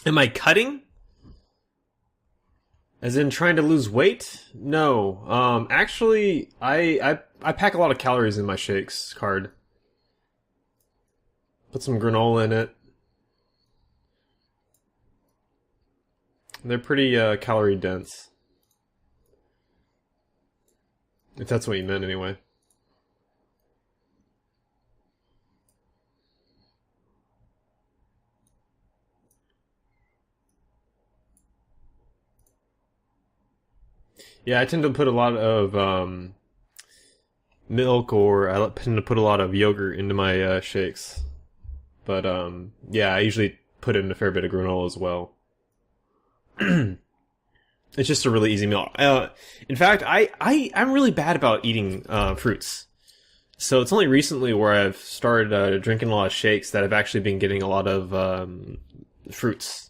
Am I cutting? As in trying to lose weight? No. Actually, I pack a lot of calories in my shakes card. Put some granola in it. They're pretty calorie dense. If that's what you meant, anyway. Yeah, I tend to put a lot of milk, or I tend to put a lot of yogurt into my shakes. But yeah, I usually put in a fair bit of granola as well. It's just a really easy meal. In fact, I'm really bad about eating fruits. So it's only recently where I've started drinking a lot of shakes that I've actually been getting a lot of fruits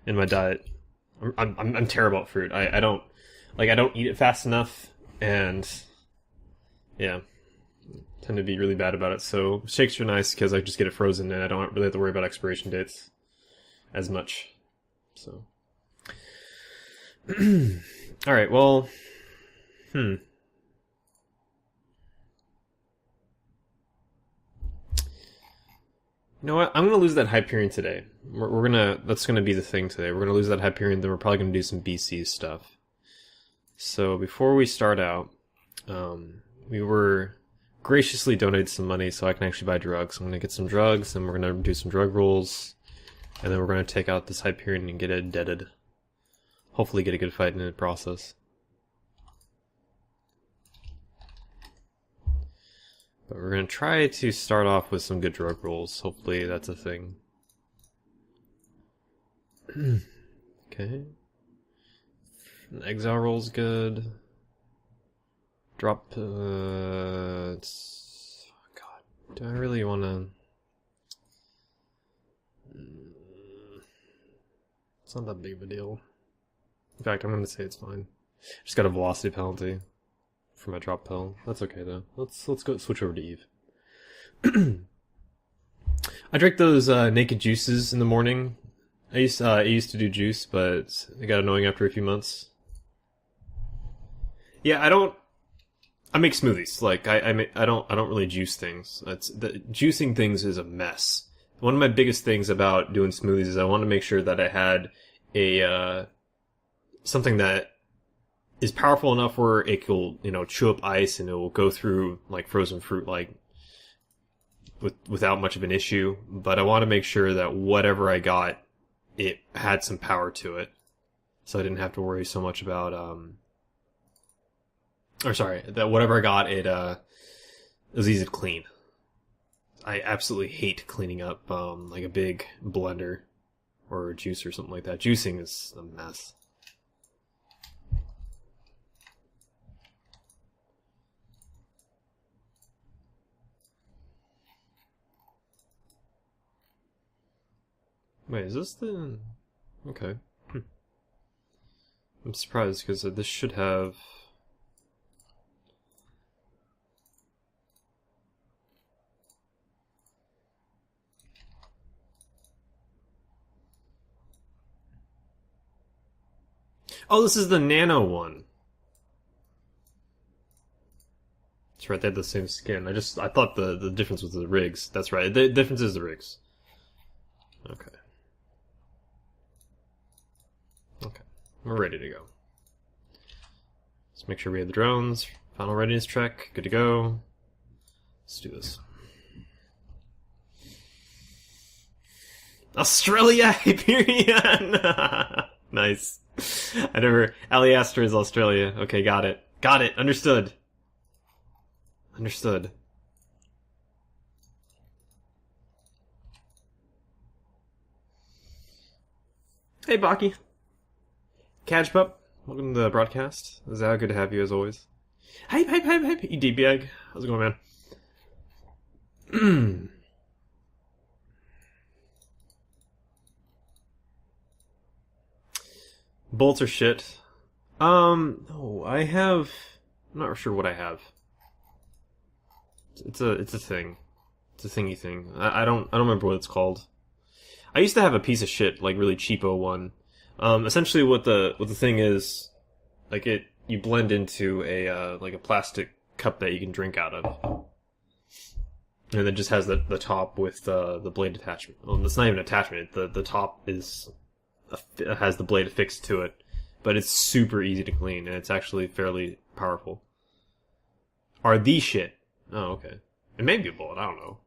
in my diet. I'm terrible at fruit. I don't I don't eat it fast enough, and yeah, tend to be really bad about it. So shakes are nice because I just get it frozen and I don't really have to worry about expiration dates as much. So, all right. Well, hmm. You know what? I'm gonna lose that Hyperion today. We're gonna that's gonna be the thing today. We're gonna lose that Hyperion. Then we're probably gonna do some BC stuff. So before we start out, we were graciously donated some money so I can actually buy drugs. I'm gonna get some drugs, and we're gonna do some drug rolls, and then we're gonna take out this Hyperion and get it deaded. Hopefully, get a good fight in the process. But we're going to try to start off with some good drug rolls. Hopefully that's a thing. Okay. An exile roll's good. Drop... it's... oh god. Do I really want to... it's not that big of a deal. In fact, I'm going to say it's fine. Just got a velocity penalty for my drop pill. That's okay though. Let's go switch over to Eve. I drank those naked juices in the morning. I used to do juice, but it got annoying after a few months. Yeah, I make smoothies. Like I don't really juice things. Juicing things is a mess. One of my biggest things about doing smoothies is I want to make sure that I had a something that is powerful enough where it will, chew up ice and it will go through like frozen fruit without much of an issue. But I want to make sure that whatever I got, it had some power to it, so I didn't have to worry so much about that whatever I got, it was easy to clean. I absolutely hate cleaning up like a big blender or a juice or something like that. Juicing is a mess. Wait, is this the... okay. I'm surprised, because this should have... oh, this is the nano one. That's right, they had the same skin. I thought the difference was the rigs. That's right, the difference is the rigs. Okay. Okay, we're ready to go. Let's make sure we have the drones. Final readiness check. Good to go. Let's do this. Australia Hyperion! Nice. Aliaster is Australia. Okay, got it. Got it. Understood. Understood. Hey, Baki. Cadgepup, welcome to the broadcast. Zao, good to have you as always. Hype, hype, hype, hype. You DBag. How's it going, man? Bolts are shit. No, I have... I'm not sure what I have. It's a thing. It's a thingy thing. I don't remember what it's called. I used to have a piece of shit, like really cheapo one. Essentially, what the thing is, like you blend into a like a plastic cup that you can drink out of, and it just has the top with the blade attachment. Well, it's not even an attachment. The top has the blade affixed to it, but it's super easy to clean, and it's actually fairly powerful. Are these shit? Oh, okay. It may be a bullet. I don't know.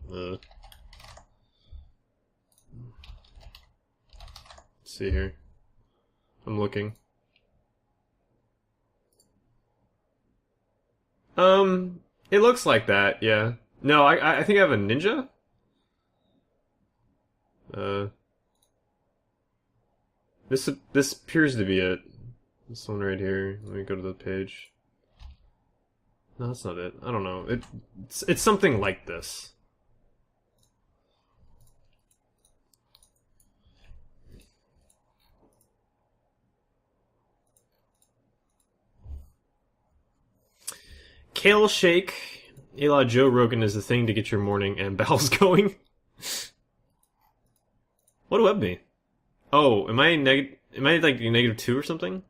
Let's see here. I'm looking. It looks like that. Yeah. No, I think I have a ninja. Uh, this appears to be it. This one right here. Let me go to the page. No, that's not it. I don't know. It's something like this. Kale shake, a la Joe Rogan, is the thing to get your morning and bowels going. What do web be? Oh, am I negative? Am I like -2 or something?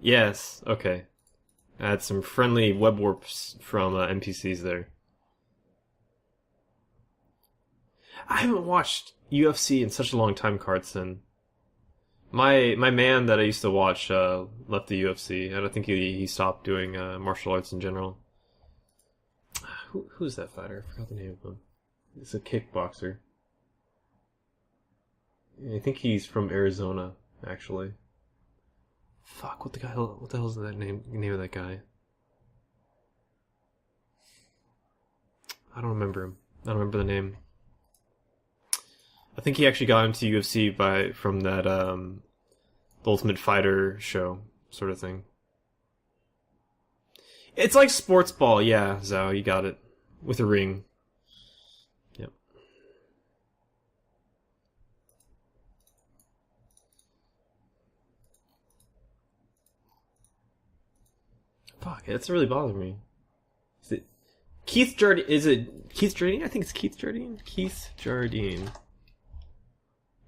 Yes. Okay. I had some friendly web warps from NPCs there. I haven't watched UFC in such a long time, Cartson. My man that I used to watch left the UFC. I don't think he stopped doing martial arts in general. Who's that fighter? I forgot the name of him. It's a kickboxer. I think he's from Arizona, actually. Fuck, what the hell is that name of that guy? I don't remember him. I don't remember the name. I think he actually got into UFC from that the Ultimate Fighter show sort of thing. It's like sports ball, yeah, Zhao, you got it. With a ring. Yep. Fuck, that's really bothering me. Is it Keith Jardine? Is it Keith Jardine? I think it's Keith Jardine. Keith Jardine.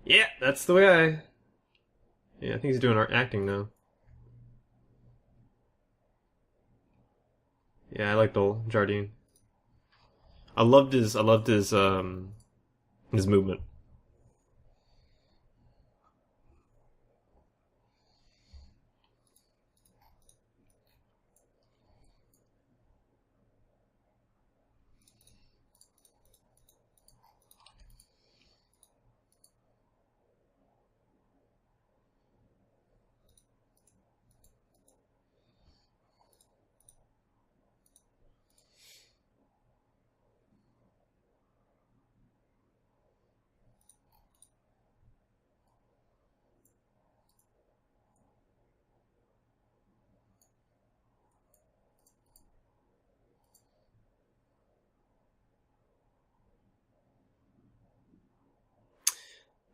Yeah, that's the guy. Yeah, I think he's doing art acting now. Yeah, I like Bill Jardine. I loved his movement.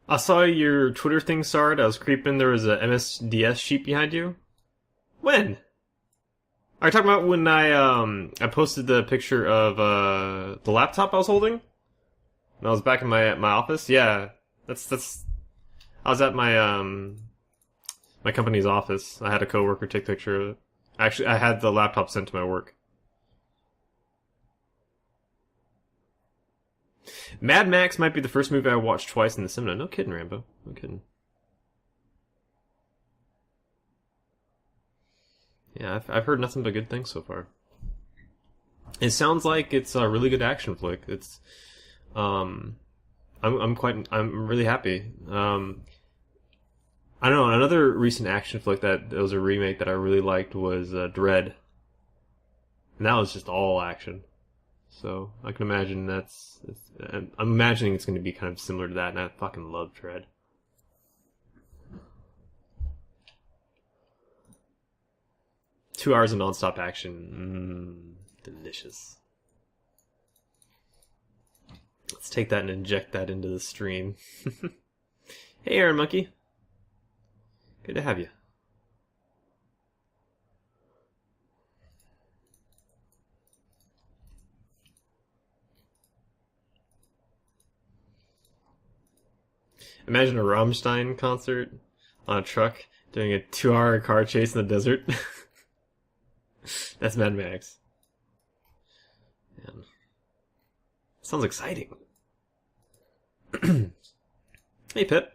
I saw your Twitter thing, Sard. I was creeping. There was a MSDS sheet behind you. When? Are you talking about when I posted the picture of the laptop I was holding? And I was back in my office? Yeah. That's I was at my company's office. I had a coworker take a picture of it. Actually, I had the laptop sent to my work. Mad Max might be the first movie I watched twice in the cinema. No kidding, Rambo. No kidding. Yeah, I've heard nothing but good things so far. It sounds like it's a really good action flick. It's um I'm really happy. I don't know, another recent action flick that was a remake that I really liked was Dread. And that was just all action. So I can imagine I'm imagining it's going to be kind of similar to that, and I fucking love Dread. Two hours of nonstop action. Delicious. Let's take that and inject that into the stream. Hey, Aaron Monkey. Good to have you. Imagine a Rammstein concert on a truck doing a 2-hour car chase in the desert. That's Mad Max. Man. Sounds exciting. Hey, Pip.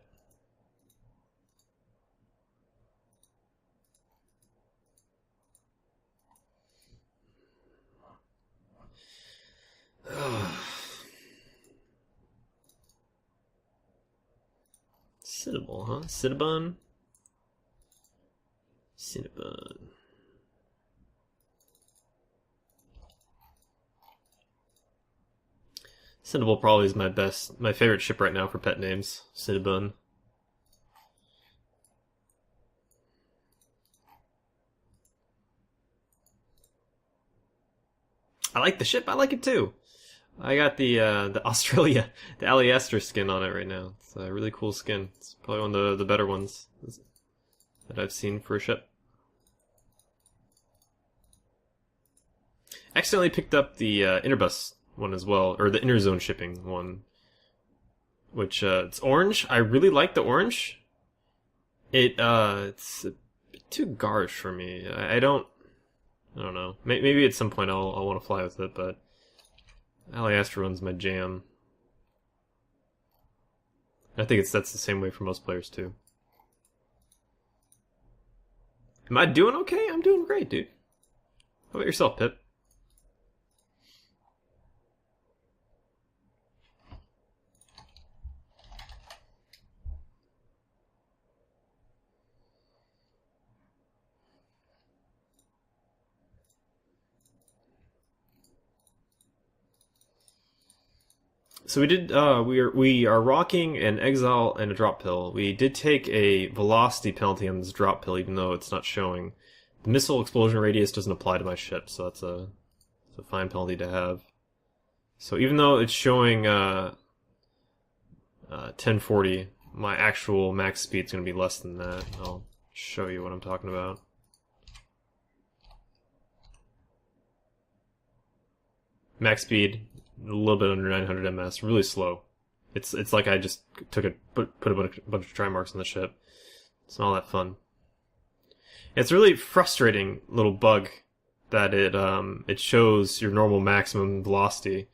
Cinnabon, huh? Cinnabon? Cinnabon. Cinnabon probably is my favorite ship right now for pet names. Cinnabon. I like the ship. I like it too. I got the Australia, the Aliester skin on it right now. It's a really cool skin. It's probably one of the better ones that I've seen for a ship. Accidentally picked up the Interbus one as well, or the Interzone shipping one, which it's orange. I really like the orange. It's a bit too garish for me. I don't know. Maybe at some point I'll want to fly with it, but Aliester one's my jam. I think that's the same way for most players too. Am I doing okay? I'm doing great, dude. How about yourself, Pip? So we are rocking an exile and a drop pill. We did take a velocity penalty on this drop pill, even though it's not showing. The missile explosion radius doesn't apply to my ship, so it's a fine penalty to have. So even though it's showing 1040, my actual max speed is going to be less than that. I'll show you what I'm talking about. Max speed, a little bit under 900 ms, really slow. It's like I just put a bunch of try marks on the ship. It's not all that fun. It's a really frustrating little bug that it shows your normal maximum velocity,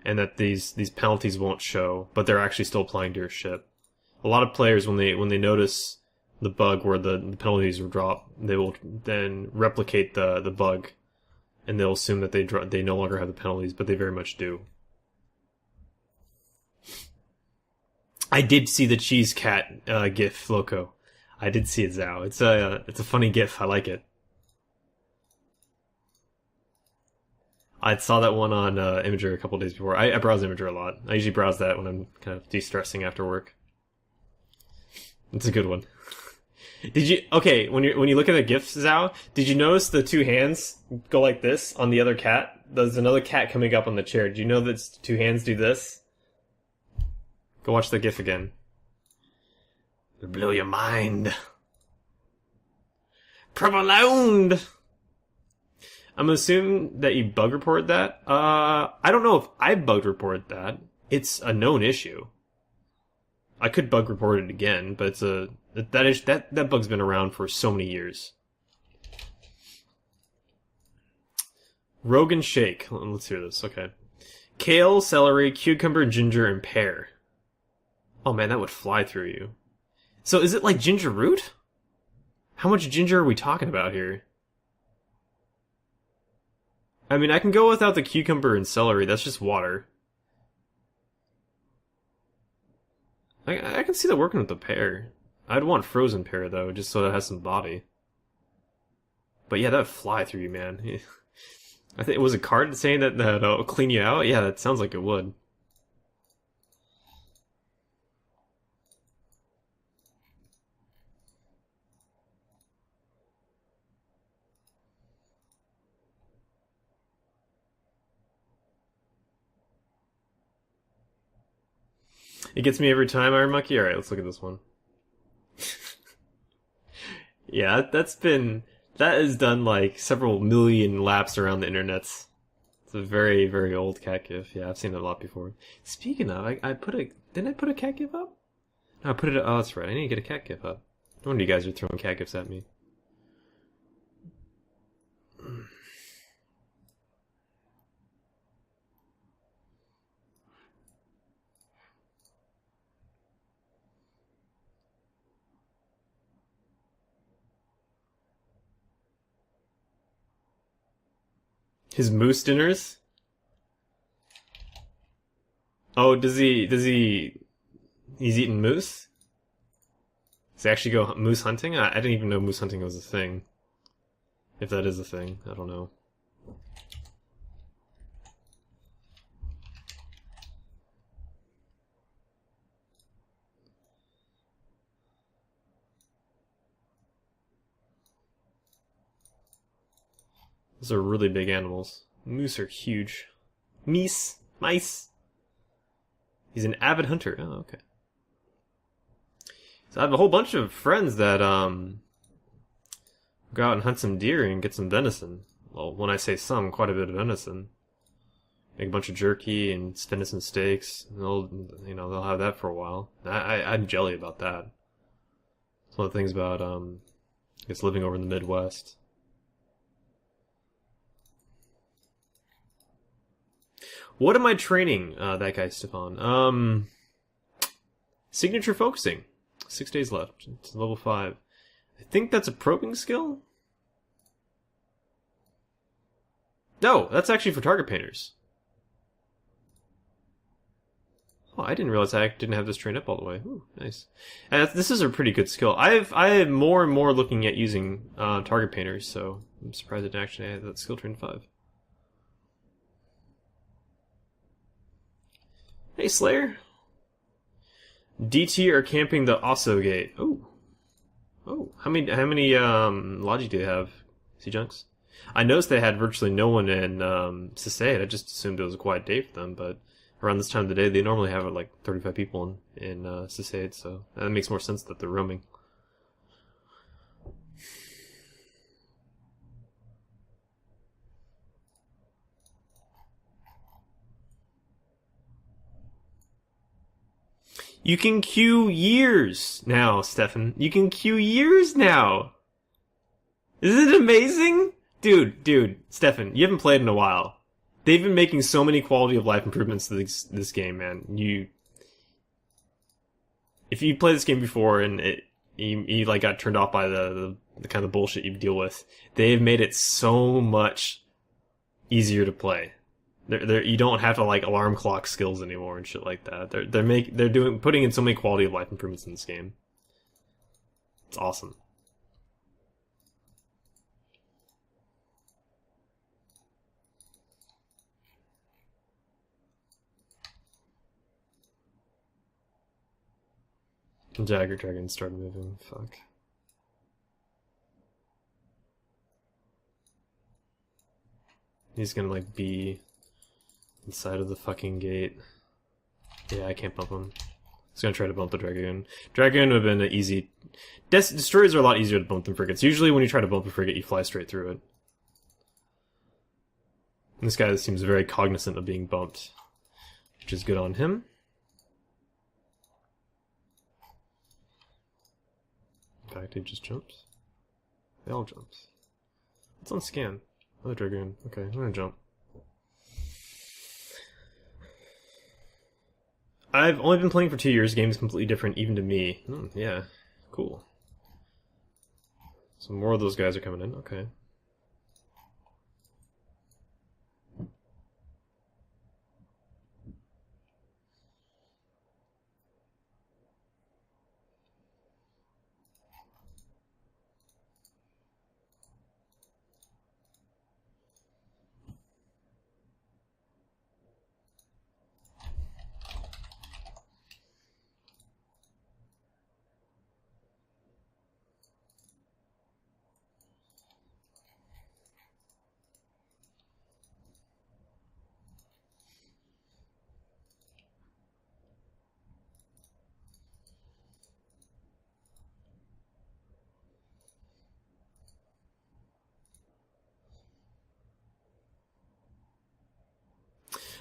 and that these penalties won't show, but they're actually still applying to your ship. A lot of players, when they notice the bug where the penalties will drop, they will then replicate the bug, and they'll assume that they no longer have the penalties, but they very much do. I did see the cheese cat gif, Loco. I did see it, Zao. It's a funny gif. I like it. I saw that one on Imager a couple days before. I browse Imager a lot. I usually browse that when I'm kind of de-stressing after work. It's a good one. Did you when you look at the gifs, Zao? Did you notice the two hands go like this on the other cat? There's another cat coming up on the chair. Do you know that two hands do this? Go watch the gif again. It'll blow your mind. Provolone! I'm assuming that you bug reported that. I don't know if I bug reported that. It's a known issue. I could bug report it again, but that bug's been around for so many years. Rogan shake. Let's hear this. Okay. Kale, celery, cucumber, ginger, and pear. Oh man, that would fly through you. So is it like ginger root? How much ginger are we talking about here? I mean, I can go without the cucumber and celery. That's just water. I can see that working with the pear. I'd want frozen pear, though, just so it has some body. But yeah, that would fly through you, man. I think it was a card saying that it'll clean you out? Yeah, that sounds like it would. It gets me every time, Iron Monkey. Alright, let's look at this one. Yeah, that has done like several million laps around the internet. It's a very, very old cat gif. Yeah, I've seen it a lot before. Speaking of, didn't I put a cat gif up? I put it. Oh, that's right. I need to get a cat gif up. No wonder you guys are throwing cat gifs at me. His moose dinners? Oh, does he... He's eating moose? Does he actually go moose hunting? I didn't even know moose hunting was a thing. If that is a thing, I don't know. Those are really big animals. Moose are huge. Mice. He's an avid hunter. Oh, okay. So I have a whole bunch of friends that go out and hunt some deer and get some venison. Well, when I say some, quite a bit of venison. Make a bunch of jerky and venison steaks. And they'll have that for a while. I'm jelly about that. It's one of the things about I guess living over in the Midwest. What am I training that guy, Stefan? Signature focusing. 6 days left. It's level 5. I think that's a probing skill? No, that's actually for target painters. Oh, I didn't realize I didn't have this trained up all the way. Ooh, nice. And this is a pretty good skill. I am more and more looking at using target painters, so I'm surprised I didn't actually have that skill trained 5. Hey, Slayer. DT are camping the Osso Gate. Oh, how many Logi do they have? Sea Junks? I noticed they had virtually no one in Sisseid. I just assumed it was a quiet day for them, but around this time of the day, they normally have like 35 people in Sisseid, so that makes more sense that they're roaming. You can queue years now, Stefan. You can queue years now. Isn't it amazing? Dude, Stefan, you haven't played in a while. They've been making so many quality of life improvements to this game, man. If you played this game before and you like got turned off by the kind of bullshit you deal with, they've made it so much easier to play. You don't have to like alarm clock skills anymore and shit like that. They're putting in so many quality of life improvements in this game. It's awesome. Jagger Dragon started moving. Fuck. He's gonna like be inside of the fucking gate. Yeah, I can't bump him. He's gonna try to bump the Dragoon. Dragoon would have been an easy... Destroyers are a lot easier to bump than frigates. Usually when you try to bump a frigate, you fly straight through it. And this guy seems very cognizant of being bumped, which is good on him. In fact, he just jumps. They all jumps. It's on scan. Another Dragoon. Okay, I'm gonna jump. I've only been playing for 2 years. Game is completely different, even to me. Yeah, cool. So more of those guys are coming in. Okay.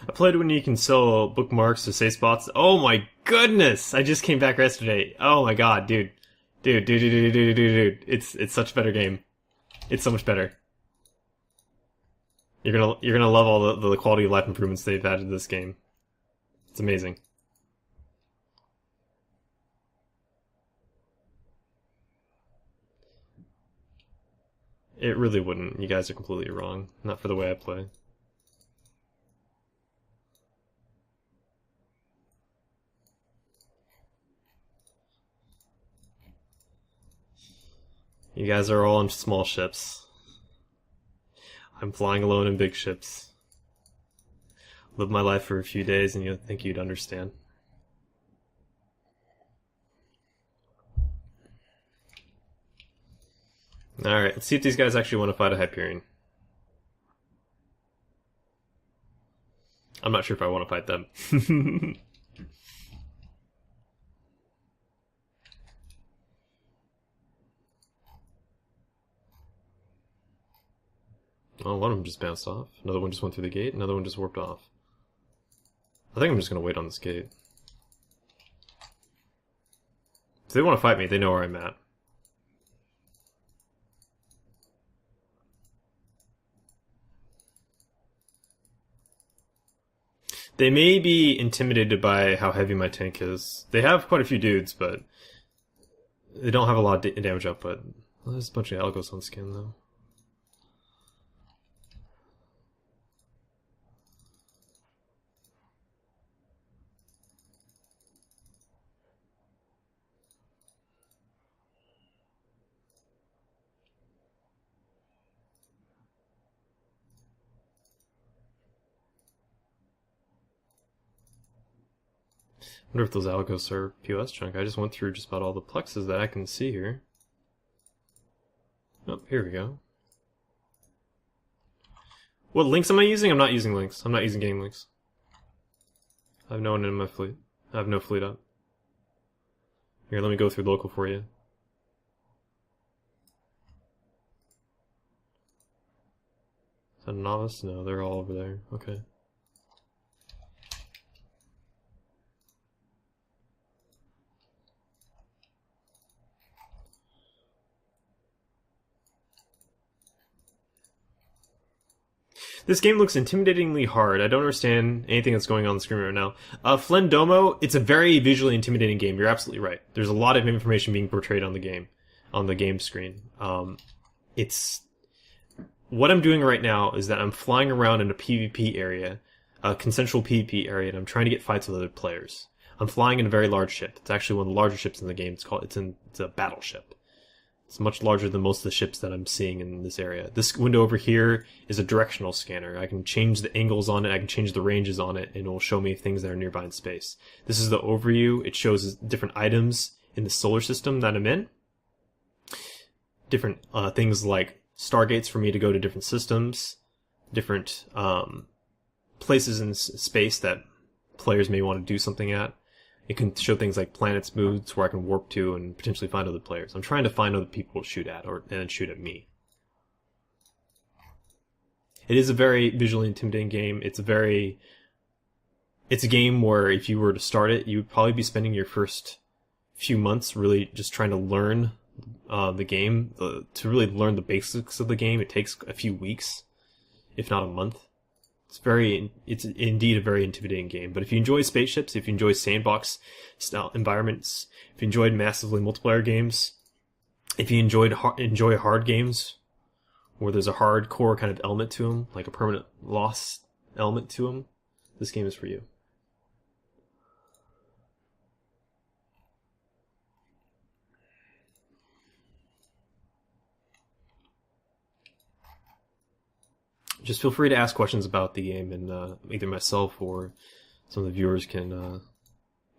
I played when you can sell bookmarks to save spots. Oh my goodness! I just came back yesterday. Oh my god, dude. Dude. It's such a better game. It's so much better. You're gonna love all the quality of life improvements they've added to this game. It's amazing. It really wouldn't. You guys are completely wrong. Not for the way I play. You guys are all on small ships. I'm flying alone in big ships. Live my life for a few days and you'd think you'd understand. Alright, let's see if these guys actually want to fight a Hyperion. I'm not sure if I want to fight them. Oh, one of them just bounced off. Another one just went through the gate. Another one just warped off. I think I'm just going to wait on this gate. If they want to fight me, they know where I'm at. They may be intimidated by how heavy my tank is. They have quite a few dudes, but they don't have a lot of damage output. Well, there's a bunch of Algos on skin, though. I wonder if those Algos are POS junk. I just went through just about all the plexes that I can see here. Oh, here we go. What links am I using? I'm not using links. I'm not using game links. I have no one in my fleet. I have no fleet up. Here, let me go through local for you. Is that a novice? No, they're all over there. Okay. This game looks intimidatingly hard. I don't understand anything that's going on the screen right now. Flendomo, it's a very visually intimidating game. You're absolutely right. There's a lot of information being portrayed on the game screen. It's what I'm doing right now is that I'm flying around in a PvP area, a consensual PvP area, and I'm trying to get fights with other players. I'm flying in a very large ship. It's actually one of the larger ships in the game. It's a battleship. It's much larger than most of the ships that I'm seeing in this area. This window over here is a directional scanner. I can change the angles on it, I can change the ranges on it, and it will show me things that are nearby in space. This is the overview. It shows different items in the solar system that I'm in. Different things like stargates for me to go to different systems, different places in space that players may want to do something at. It can show things like planets, moons, where I can warp to and potentially find other players. I'm trying to find other people to shoot at, and then shoot at me. It is a very visually intimidating game. It's a game where if you were to start it, you would probably be spending your first few months really just trying to learn the game. To really learn the basics of the game, it takes a few weeks, if not a month. It's indeed a very intimidating game. But if you enjoy spaceships, if you enjoy sandbox style environments, if you enjoyed massively multiplayer games, if you enjoy hard games where there's a hardcore kind of element to them, like a permanent loss element to them, this game is for you. Just feel free to ask questions about the game, and either myself or some of the viewers can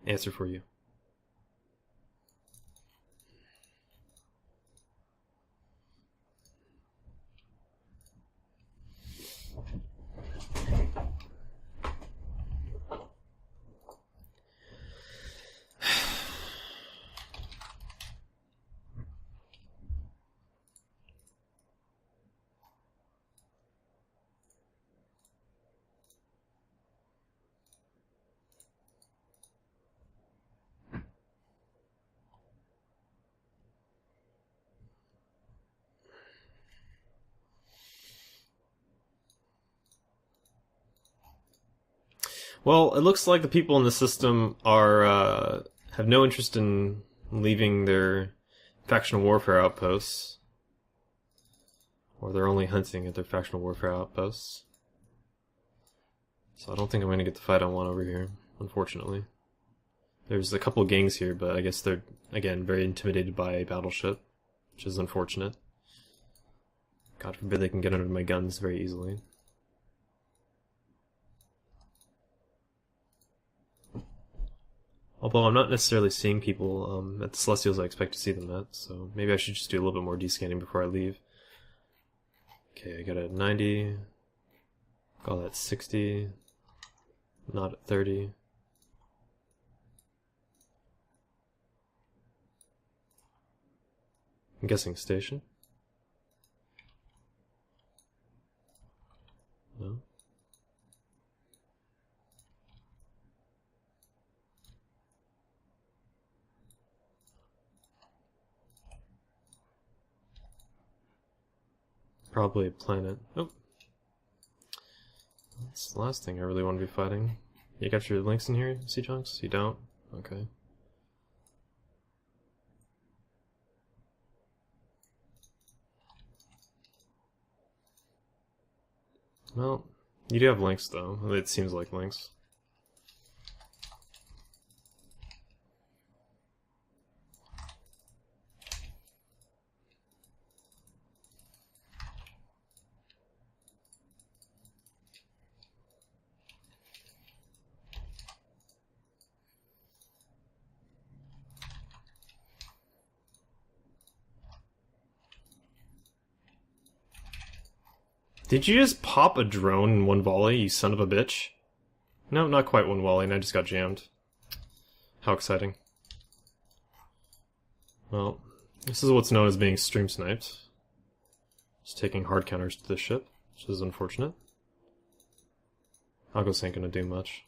answer for you. Well, it looks like the people in the system are have no interest in leaving their factional warfare outposts, or they're only hunting at their factional warfare outposts. So I don't think I'm going to get the fight I want over here, unfortunately. There's a couple of gangs here, but I guess they're, again, very intimidated by a battleship, which is unfortunate. God forbid they can get under my guns very easily. Although I'm not necessarily seeing people at the Celestials I expect to see them at, so maybe I should just do a little bit more descanning before I leave. Okay, I got a 90. Call that 60. Not at 30. I'm guessing station. No. Probably a planet. Oh. That's the last thing I really want to be fighting. You got your links in here, Sea Chunks? You don't? Okay. Well, you do have links though. It seems like links. Did you just pop a drone in one volley, you son of a bitch? No, not quite one volley, and I just got jammed. How exciting. Well, this is what's known as being stream sniped. Just taking hard counters to this ship, which is unfortunate. Agos ain't gonna do much.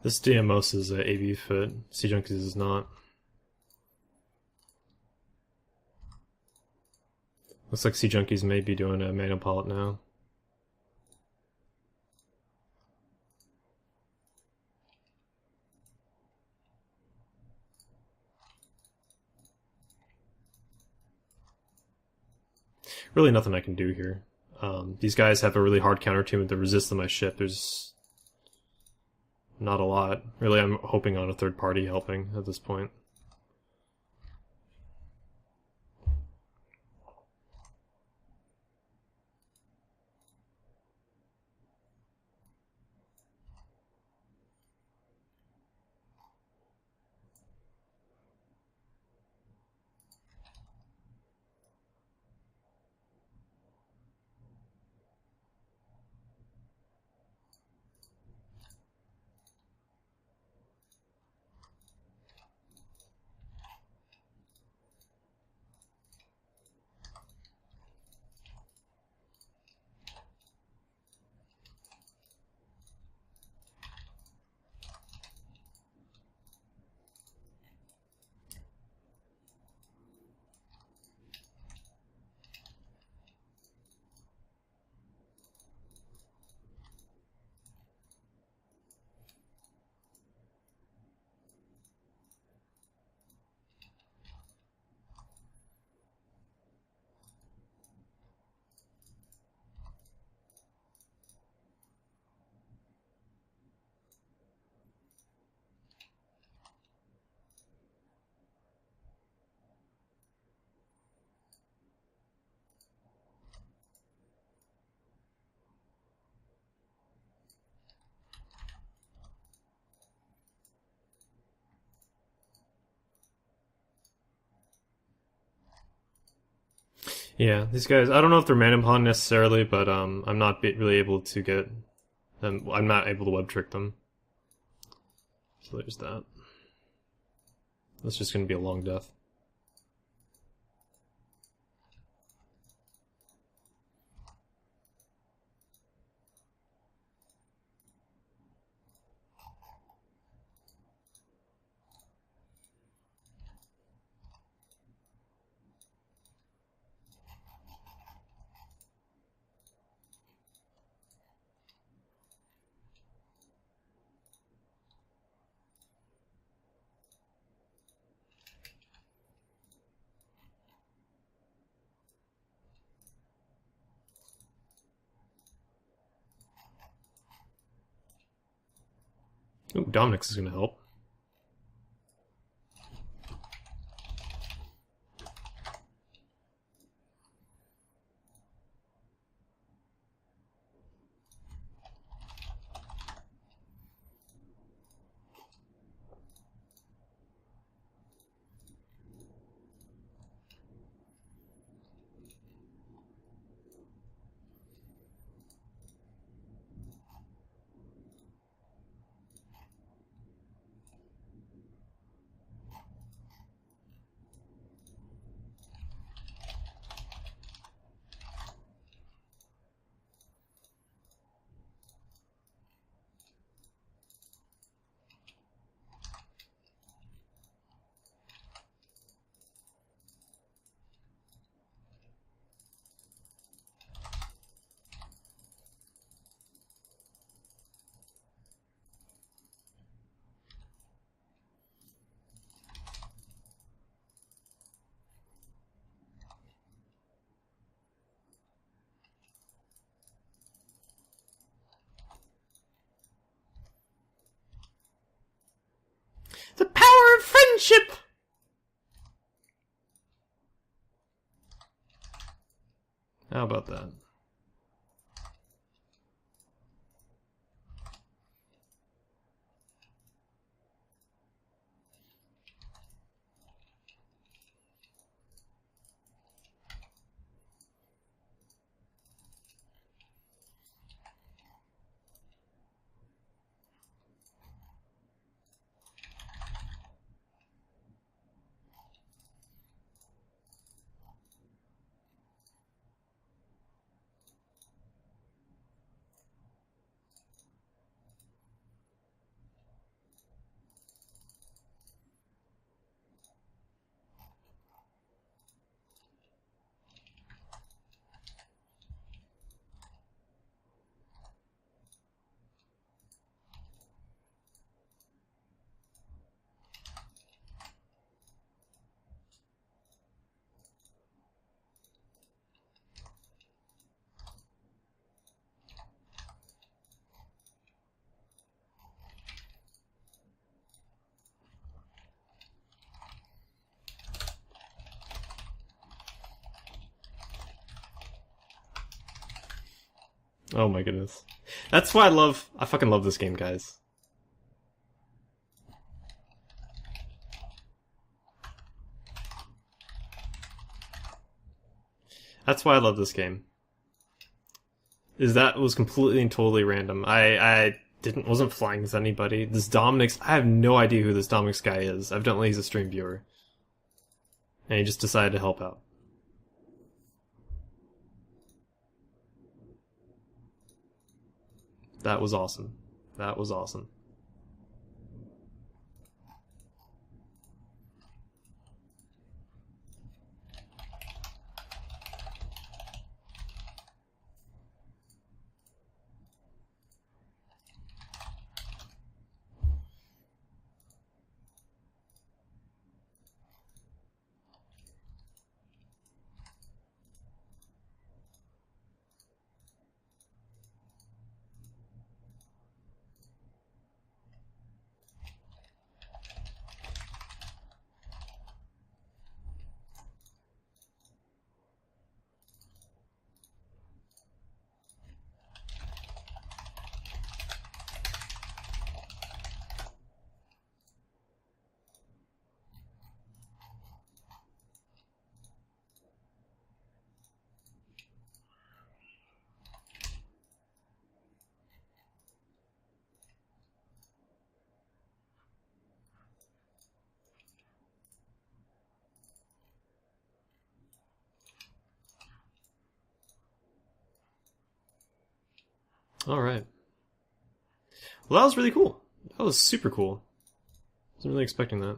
This DMOS is a AV fit. Sea Junkies is not. Looks like Sea Junkies may be doing a Manopilot now. Really nothing I can do here. These guys have a really hard counter to it that resists on my ship. There's not a lot. Really, I'm hoping on a third party helping at this point. Yeah, these guys, I don't know if they're mana pawn necessarily, but I'm not really able to get them. I'm not able to web trick them. So there's that. That's just going to be a long death. Ooh, Dominic's is going to help. The power of friendship! How about that? Oh my goodness. That's why I fucking love this game, guys. That's why I love this game. Is that was completely and totally random. I wasn't flying with anybody. This Dominic's, I have no idea who this Dominic's guy is. Evidently he's a stream viewer. And he just decided to help out. That was awesome. That was awesome. Alright. Well, that was really cool. That was super cool. Wasn't really expecting that.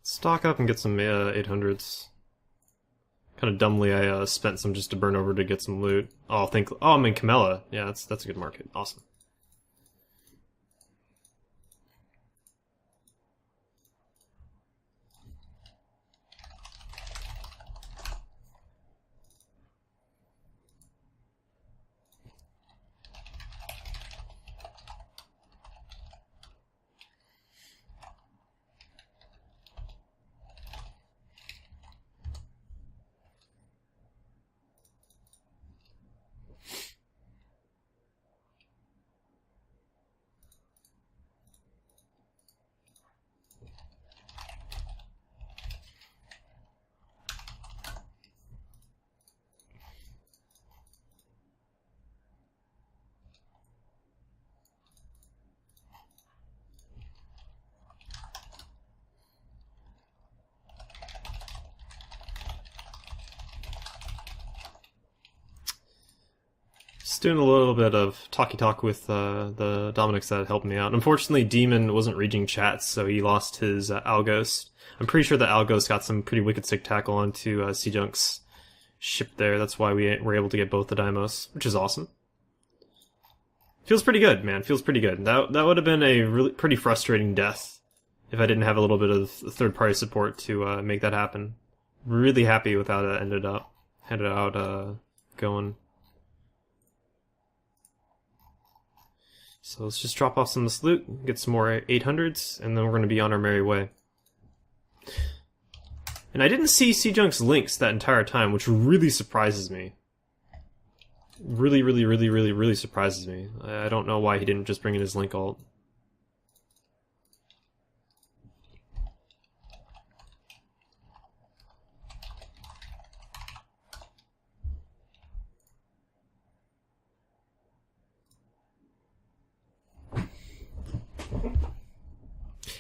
Stock up and get some 800s. Kind of dumbly, I spent some just to burn over to get some loot. Oh, I'm in Camella. Yeah, that's a good market. Awesome. Just doing a little bit of talky-talk with the Dominics that helped me out. Unfortunately, Demon wasn't reading chats, so he lost his Alghost. I'm pretty sure that Alghost got some pretty wicked sick tackle onto Seajunk's ship there. That's why we were able to get both the Deimos, which is awesome. Feels pretty good, man. Feels pretty good. That would have been a really pretty frustrating death if I didn't have a little bit of third-party support to make that happen. Really happy with how that ended out going. So let's just drop off some of this loot, get some more 800s, and then we're going to be on our merry way. And I didn't see Seajunk's links that entire time, which really surprises me. Really, really, really, really, really surprises me. I don't know why he didn't just bring in his link alt.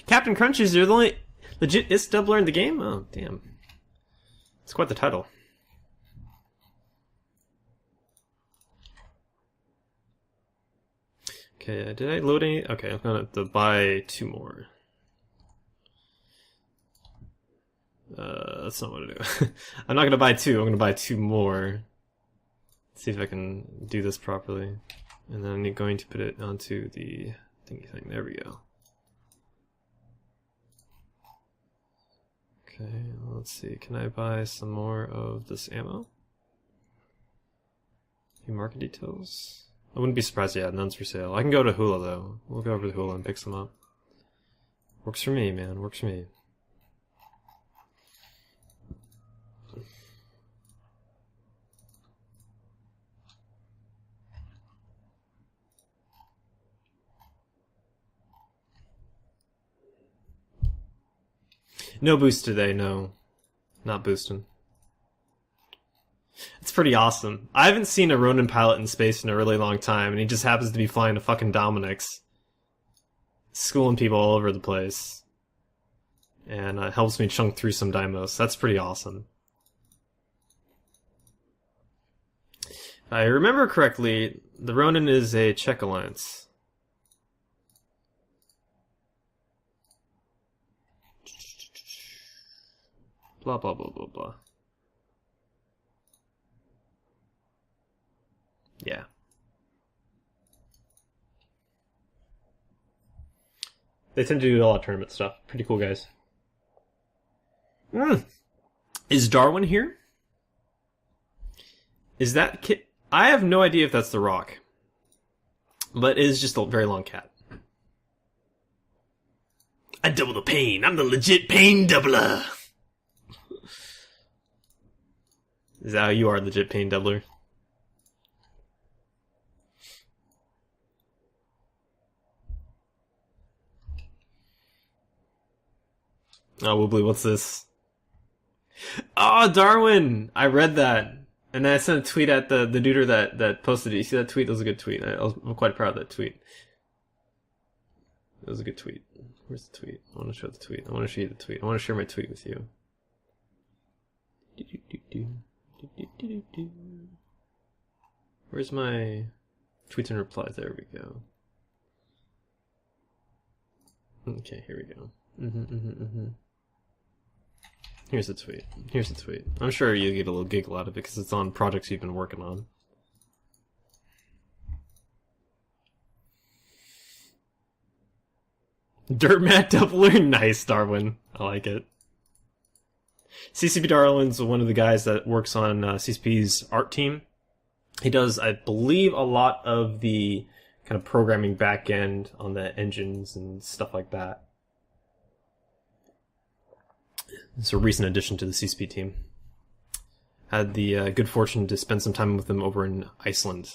Captain Crunch is the only legit doubler in the game? Oh, damn. It's quite the title. Okay, did I load any? Okay, I'm gonna have to buy 2 more. That's not what I do. I'm not gonna buy 2, I'm gonna buy 2 more. Let's see if I can do this properly. And then I'm going to put it onto the thingy thing. There we go. Okay, let's see. Can I buy some more of this ammo? View market details. I wouldn't be surprised. Yeah, none's for sale. I can go to Hula though. We'll go over to Hula and pick some up. Works for me, man. Works for me. No boost today, no. Not boosting. It's pretty awesome. I haven't seen a Ronin pilot in space in a really long time, and he just happens to be flying a fucking Dominix. Schooling people all over the place. And helps me chunk through some Deimos. That's pretty awesome. If I remember correctly, the Ronin is a Czech alliance. Blah, blah, blah, blah, blah. Yeah. They tend to do a lot of tournament stuff. Pretty cool guys. Is Darwin here? Is that kid? I have no idea if that's the Rock. But it is just a very long cat. I double the pain. I'm the legit pain doubler. Is that how you are, legit pain doubler? Oh, Woobly, what's this? Oh, Darwin! I read that. And then I sent a tweet at the duder that posted it. You see that tweet? That was a good tweet. I'm quite proud of that tweet. It was a good tweet. Where's the tweet? I want to show the tweet. I want to show you the tweet. I want to share my tweet with you. Where's my tweets and replies? There we go. Okay, here we go. Here's the tweet. Here's the tweet. I'm sure you get a little giggle out of it because it's on projects you've been working on. Dirt Mat Doubler? Nice, Darwin. I like it. CCP Darwin's one of the guys that works on CCP's art team. He does, I believe, a lot of the kind of programming back end on the engines and stuff like that. It's a recent addition to the CCP team. Had the good fortune to spend some time with him over in Iceland.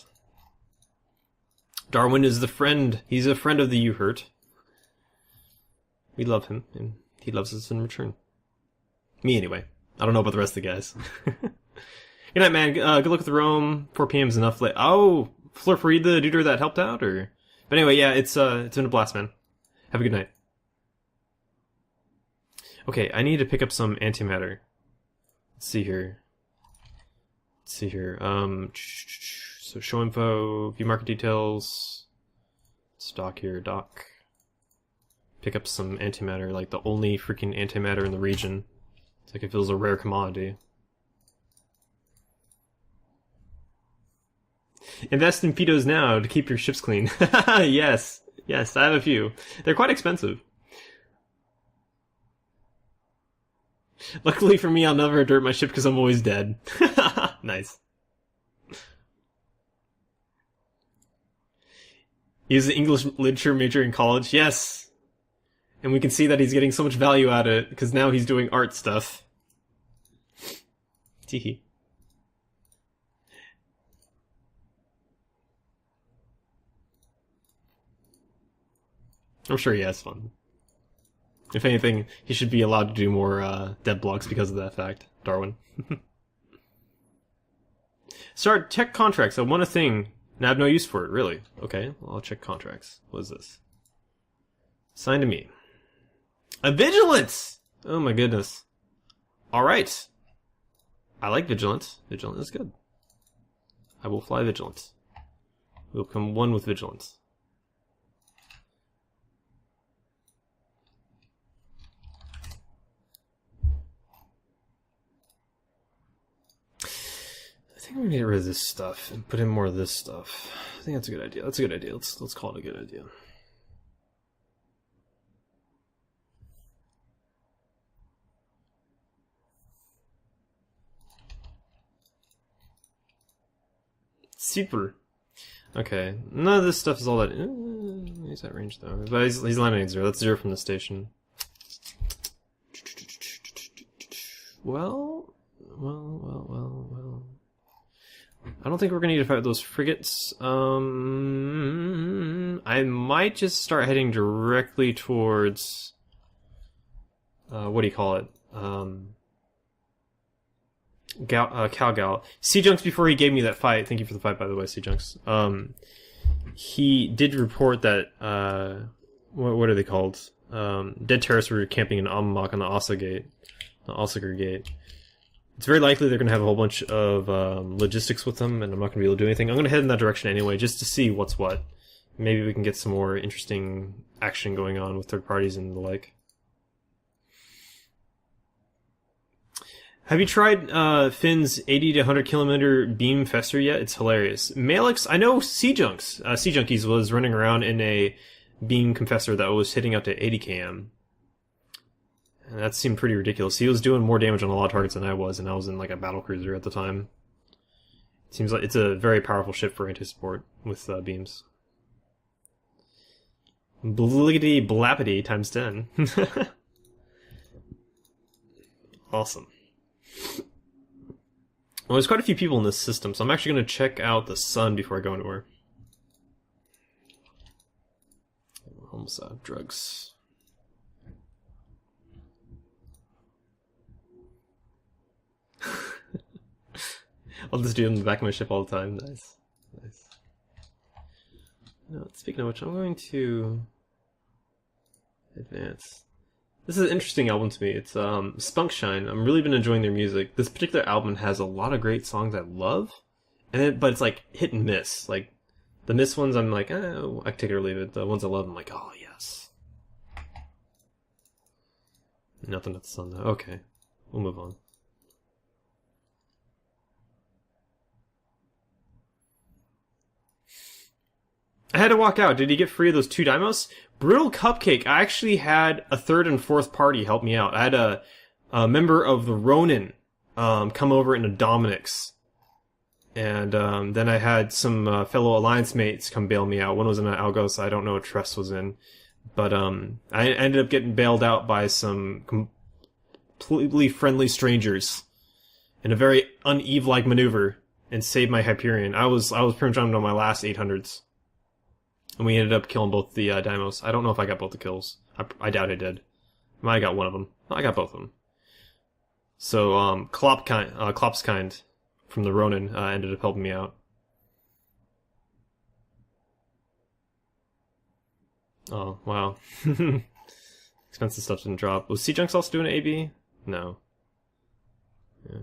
Darwin is the friend. He's a friend of the U-Hurt. We love him, and he loves us in return. Me, anyway. I don't know about the rest of the guys. Good night, man. Good luck with Rome. 4 p.m. is enough late. Oh, Fleur Farid, the duder that helped out, or? But anyway, yeah, it's been a blast, man. Have a good night. Okay, I need to pick up some antimatter. Let's see here. So show info, view market details, stock here, doc. Pick up some antimatter, like the only freaking antimatter in the region. It's like it feels a rare commodity. Invest in pedos now to keep your ships clean. Yes, I have a few. They're quite expensive. Luckily for me, I'll never dirt my ship because I'm always dead. Nice. He's an English literature major in college. Yes. And we can see that he's getting so much value out of it because now he's doing art stuff. Teehee. I'm sure he has fun. If anything, he should be allowed to do more dev blogs because of that fact. Darwin. Start check contracts. I want a thing, and I have no use for it, really. Okay, well, I'll check contracts. What is this? Sign to me. A Vigilance! Oh my goodness. Alright. I like Vigilance. Vigilance is good. I will fly Vigilance. We'll become one with Vigilance. I think I'm gonna get rid of this stuff and put in more of this stuff. I think that's a good idea. That's a good idea. Let's call it a good idea. Super. Okay, none of this stuff is all that. He's at range though, but he's landing at 0. That's 0 from the station. Well. I don't think we're gonna need to fight those frigates. I might just start heading directly towards. What do you call it? Calgal. Seajunks, before he gave me that fight, thank you for the fight, by the way, Seajunks. He did report that, what are they called? Dead terrorists were camping in Ammak on the Osagar Gate. It's very likely they're going to have a whole bunch of logistics with them, and I'm not going to be able to do anything. I'm going to head in that direction anyway, just to see what's what. Maybe we can get some more interesting action going on with third parties and the like. Have you tried Finn's 80 to 100 kilometer beam fester yet? It's hilarious. Malix, I know Seajunkies was running around in a beam confessor that was hitting up to 80 km. And that seemed pretty ridiculous. He was doing more damage on a lot of targets than I was, and I was in like a battlecruiser at the time. It seems like it's a very powerful ship for anti-support with beams. Bliggity blappity times 10. Awesome. Well, there's quite a few people in this system, so I'm actually going to check out the sun before I go anywhere. Almost out of drugs. I'll just do it in the back of my ship all the time. Nice. Nice. No, speaking of which, I'm going to advance. This is an interesting album to me. It's Spunkshine. I've really been enjoying their music. This particular album has a lot of great songs I love, but it's like hit and miss. Like the miss ones, I'm like, oh, I can take it or leave it. The ones I love, I'm like, oh yes. Nothing at the sun though. Okay, we'll move on. I had to walk out. Did he get free of those 2 Deimos? Brutal Cupcake. I actually had a 3rd and 4th party help me out. I had a member of the Ronin come over in a Dominix. And then I had some fellow Alliance mates come bail me out. One was in an Algos. I don't know what Tress was in. But I ended up getting bailed out by some completely friendly strangers in a very un-Eve-like maneuver and saved my Hyperion. I was pretty much on my last 800s. And we ended up killing both the Deimos. I don't know if I got both the kills. I doubt I did. I might have got one of them. I got both of them. So, Klopskind from the Ronin ended up helping me out. Oh, wow. Expensive stuff didn't drop. Was Seajunks also doing an AB? No. Yeah.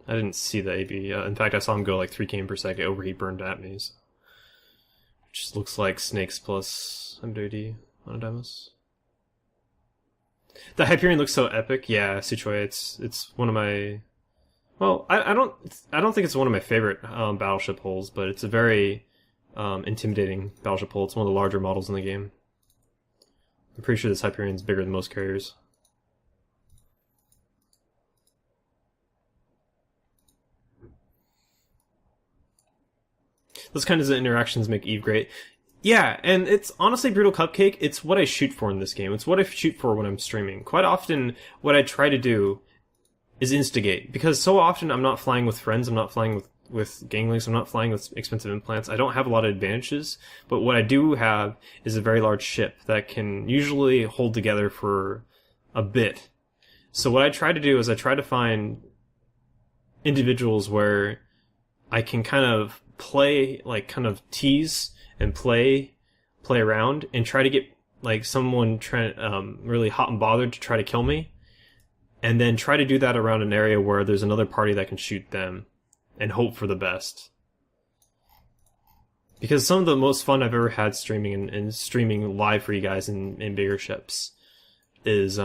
I didn't see the AB. In fact, I saw him go like 3 km per second. Overheat burned at me. So. Which looks like Snakes plus MWD on a Deimos. The Hyperion looks so epic. Yeah, Suchoi. It's one of my. Well, I don't think it's one of my favorite battleship hulls, but it's a very intimidating battleship hull. It's one of the larger models in the game. I'm pretty sure this Hyperion's bigger than most carriers. Those kinds of interactions make Eve great. Yeah, and it's honestly Brutal Cupcake. It's what I shoot for in this game. It's what I shoot for when I'm streaming. Quite often, what I try to do is instigate. Because so often I'm not flying with friends, I'm not flying with ganglinks, I'm not flying with expensive implants. I don't have a lot of advantages, but what I do have is a very large ship that can usually hold together for a bit. So what I try to do is I try to find individuals where I can kind of play, like kind of tease and play around and try to get like someone really hot and bothered to try to kill me, and then try to do that around an area where there's another party that can shoot them and hope for the best. Because some of the most fun I've ever had streaming and streaming live for you guys in bigger ships is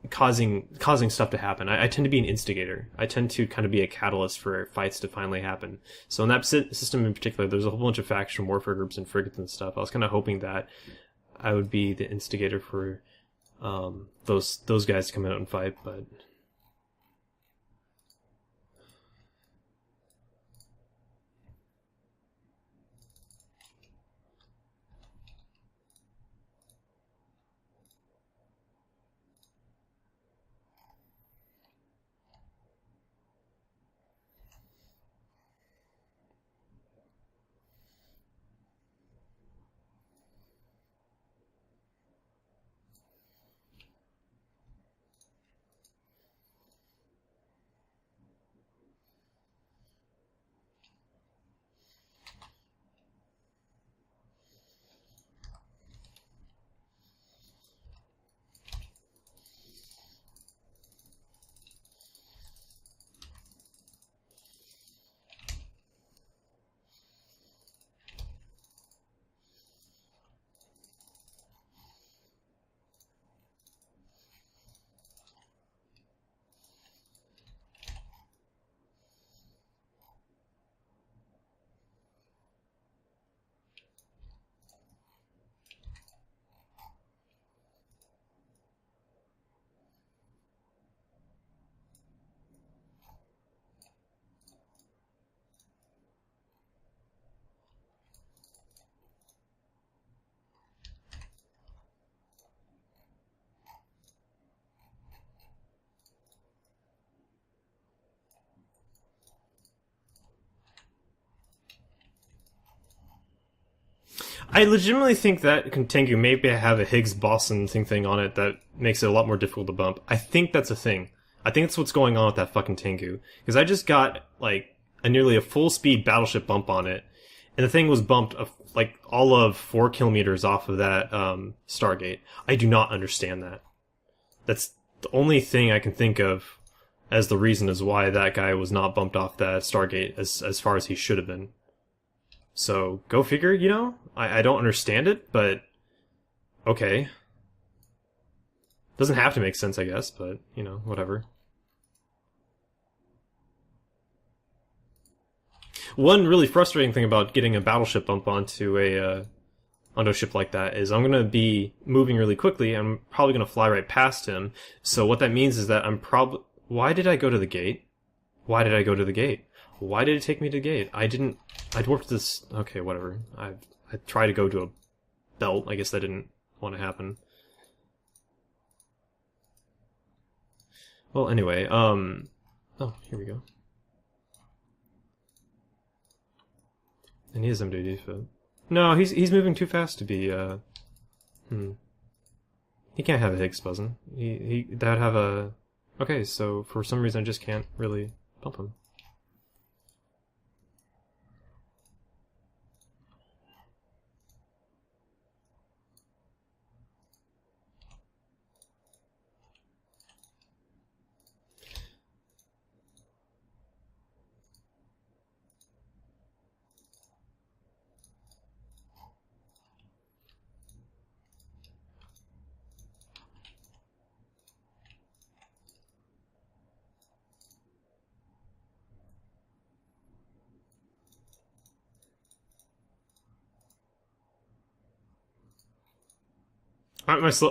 causing stuff to happen. I tend to be an instigator. I tend to kind of be a catalyst for fights to finally happen. So in that system in particular, there's a whole bunch of faction warfare groups and frigates and stuff. I was kind of hoping that I would be the instigator for those guys to come out and fight, but I legitimately think that Tengu maybe have a Higgs boson thing on it that makes it a lot more difficult to bump. I think that's a thing. I think that's what's going on with that fucking Tengu. Because I just got, like, nearly a full speed battleship bump on it, and the thing was bumped like all of 4 kilometers off of that Stargate. I do not understand that. That's the only thing I can think of as the reason as why that guy was not bumped off that Stargate as far as he should have been. So, go figure, you know? I don't understand it, but okay. Doesn't have to make sense, I guess, but, you know, whatever. One really frustrating thing about getting a battleship bump onto a ship like that is I'm going to be moving really quickly. I'm probably going to fly right past him. So what that means is that I'm probably... Why did I go to the gate? Why did I go to the gate? Why did it take me to the gate? I'd warped this... Okay, whatever. I tried to go to a belt. I guess that didn't want to happen. Well, anyway, Oh, here we go. And he has MDD fit. No, he's moving too fast to be, He can't have a Higgs boson. That'd have a... Okay, so for some reason I just can't really bump him.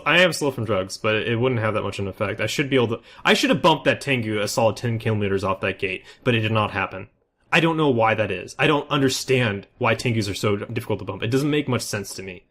I am slow from drugs, but it wouldn't have that much an effect. I should be able to. I should have bumped that Tengu a solid 10 kilometers off that gate, but it did not happen. I don't know why that is. I don't understand why Tengus are so difficult to bump. It doesn't make much sense to me.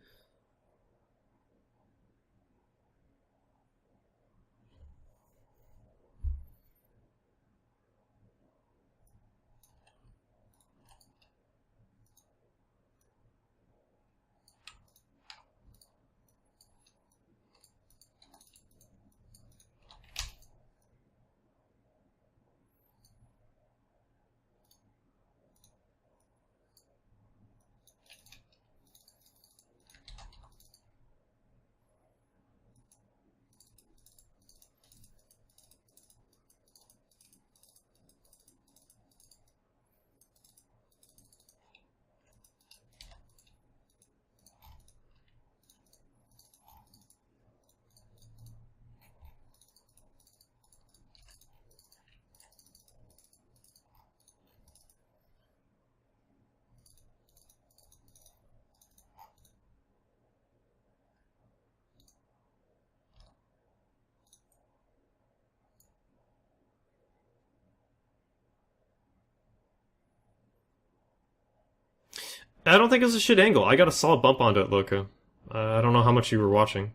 I don't think it's a shit angle. I got a solid bump onto it, Loka. I don't know how much you were watching.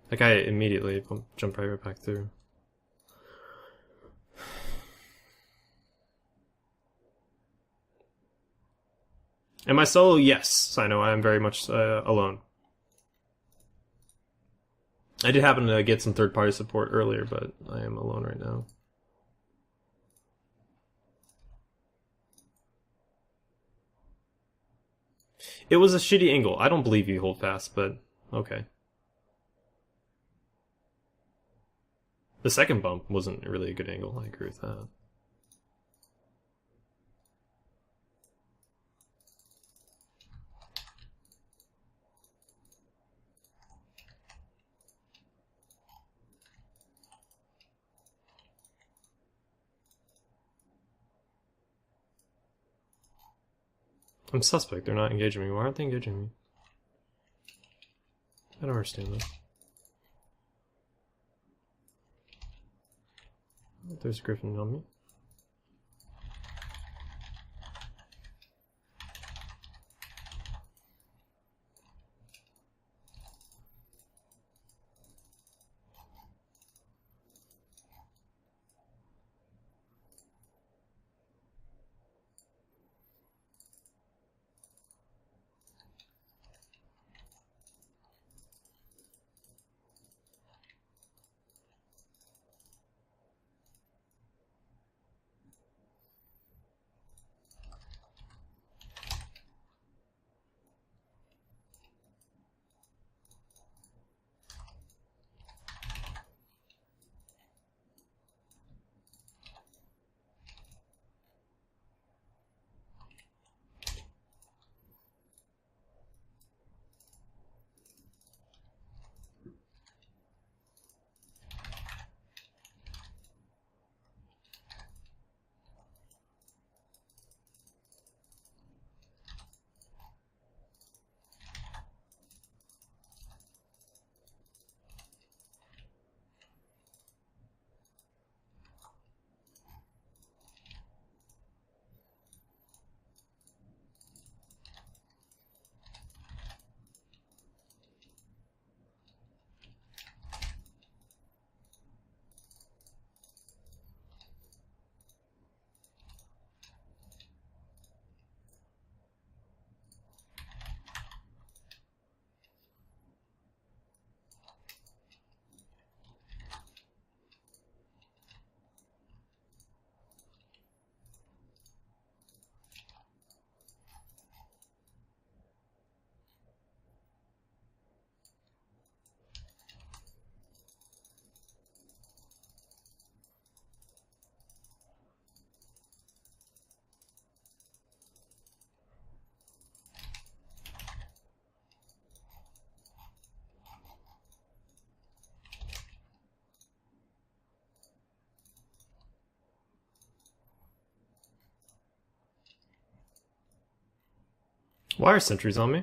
That guy immediately jumped right back through. Am I solo? Yes, I know. I am very much alone. I did happen to get some third-party support earlier, but I am alone right now. It was a shitty angle. I don't believe you, hold fast, but okay. The second bump wasn't really a good angle. I agree with that. I'm suspect. They're not engaging me. Why aren't they engaging me? I don't understand that. There's Griffin on me. Why are sentries on me?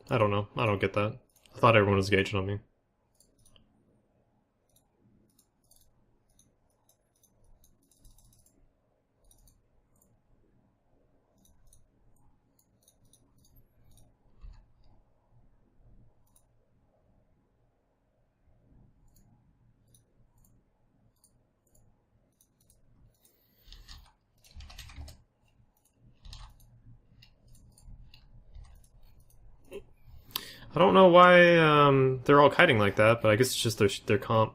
I don't know. I don't get that. I thought everyone was gauging on me. I don't know why they're all kiting like that, but I guess it's just their comp.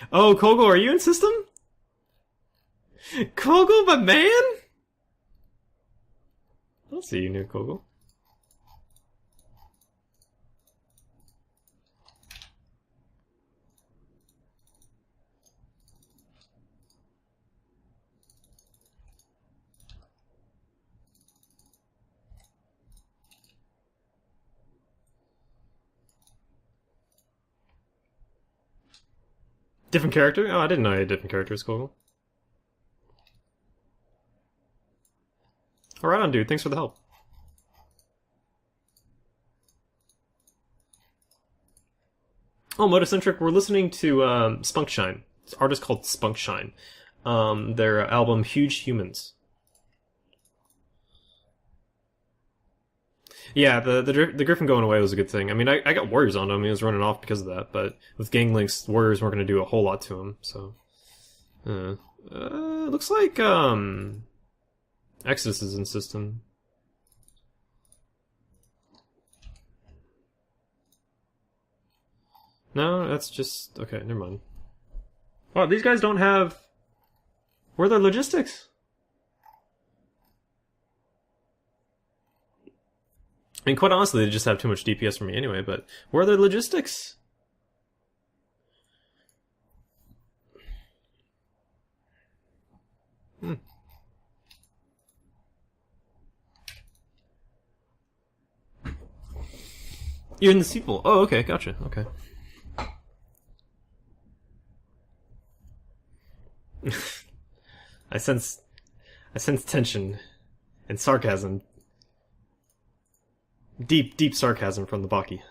Oh, Kogel, are you in system? Kogel, my man? I'll see you near Kogel. Different character? Oh, I didn't know you had different characters, Kogel. Alright on, dude. Thanks for the help. Oh, Motocentric, we're listening to Spunkshine. This artist called Spunkshine. Their album Huge Humans. Yeah, the Griffin going away was a good thing. I mean, I got Warriors on him. He was running off because of that, but with Ganglinks, Warriors weren't going to do a whole lot to him. So, looks like Exodus is in system. No, that's just okay. Never mind. Wow, these guys don't have. Where are their logistics? I mean, quite honestly, they just have too much DPS for me anyway. But where are their logistics? Hmm. You're in the sequel. Oh, okay, gotcha. Okay. I sense tension and sarcasm. Deep sarcasm from the Baki.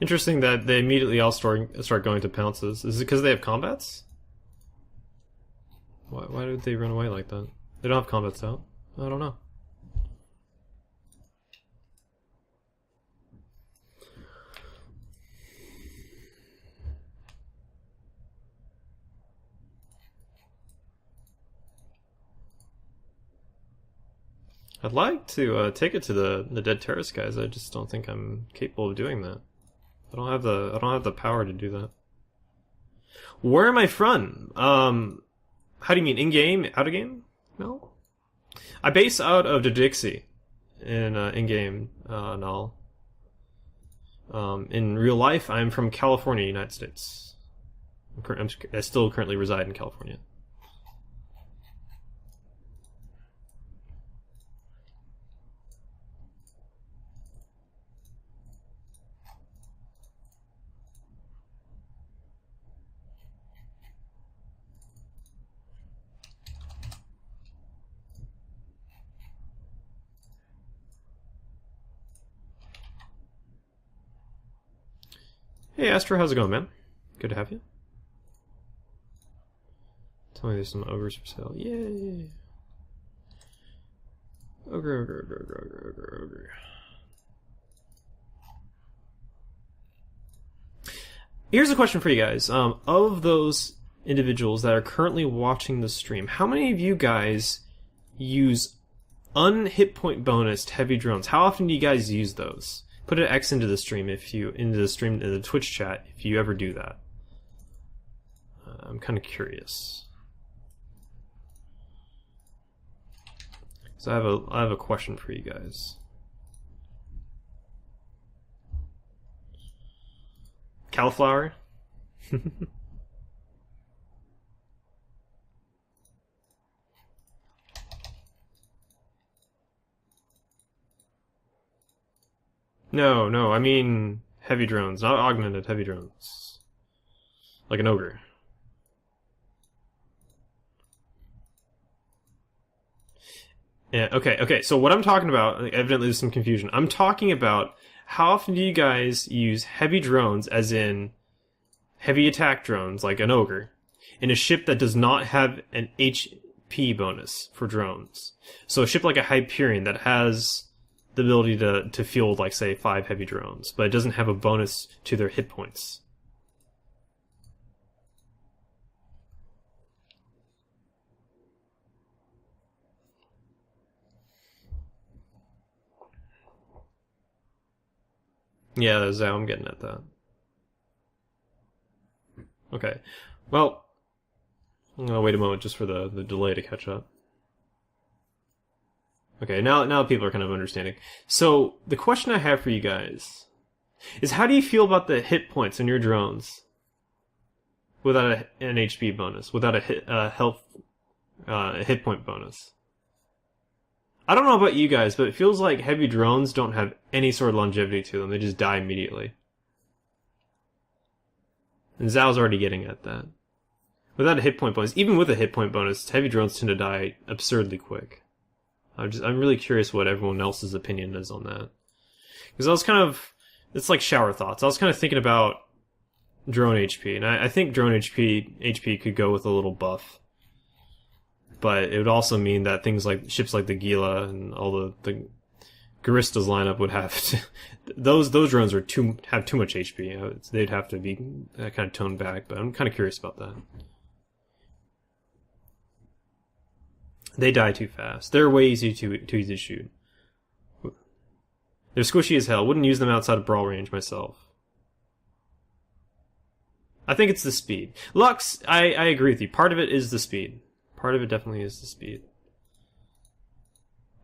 Interesting that they immediately all start going to pounces. Is it because they have combats? Why did they run away like that? They don't have combats out. I don't know. I'd like to take it to the Dead Terrace guys. I just don't think I'm capable of doing that. I don't have the power to do that. Where am I from? How do you mean in game, out of game? No. I base out of the Dixie in game Null. In real life, I'm from California, United States. I still currently reside in California. Hey, Astro, how's it going, man? Good to have you. Tell me there's some ogres for sale. Yay! Ogre. Here's a question for you guys. Of those individuals that are currently watching the stream, how many of you guys use unhit point bonus heavy drones? How often do you guys use those? Put an X into the stream in the Twitch chat if you ever do that. I'm kind of curious. So I have a question for you guys. Cauliflower? No, I mean heavy drones, not augmented heavy drones. Like an ogre. Yeah, okay, so what I'm talking about, evidently there's some confusion. I'm talking about how often do you guys use heavy drones, as in heavy attack drones, like an ogre, in a ship that does not have an HP bonus for drones? So a ship like a Hyperion that has the ability to field, like, say, 5 heavy drones, but it doesn't have a bonus to their hit points. Yeah, that's how I'm getting at that. Okay, well, I'm gonna wait a moment just for the delay to catch up. Okay, now people are kind of understanding. So, the question I have for you guys is, how do you feel about the hit points in your drones without an HP bonus, without a hit point bonus? I don't know about you guys, but it feels like heavy drones don't have any sort of longevity to them. They just die immediately. And Zhao's already getting at that. Without a hit point bonus, even with a hit point bonus, heavy drones tend to die absurdly quick. I'm really curious what everyone else's opinion is on that. Because it's like shower thoughts. I was kind of thinking about drone HP, and I think drone HP could go with a little buff. But it would also mean that things like ships like the Gila and all the Garistas lineup would have to, those drones have too much HP. They'd have to be kind of toned back. But I'm kind of curious about that. They die too fast. They're way easy to shoot. They're squishy as hell. Wouldn't use them outside of brawl range myself. I think it's the speed. Lux, I agree with you. Part of it is the speed. Part of it definitely is the speed.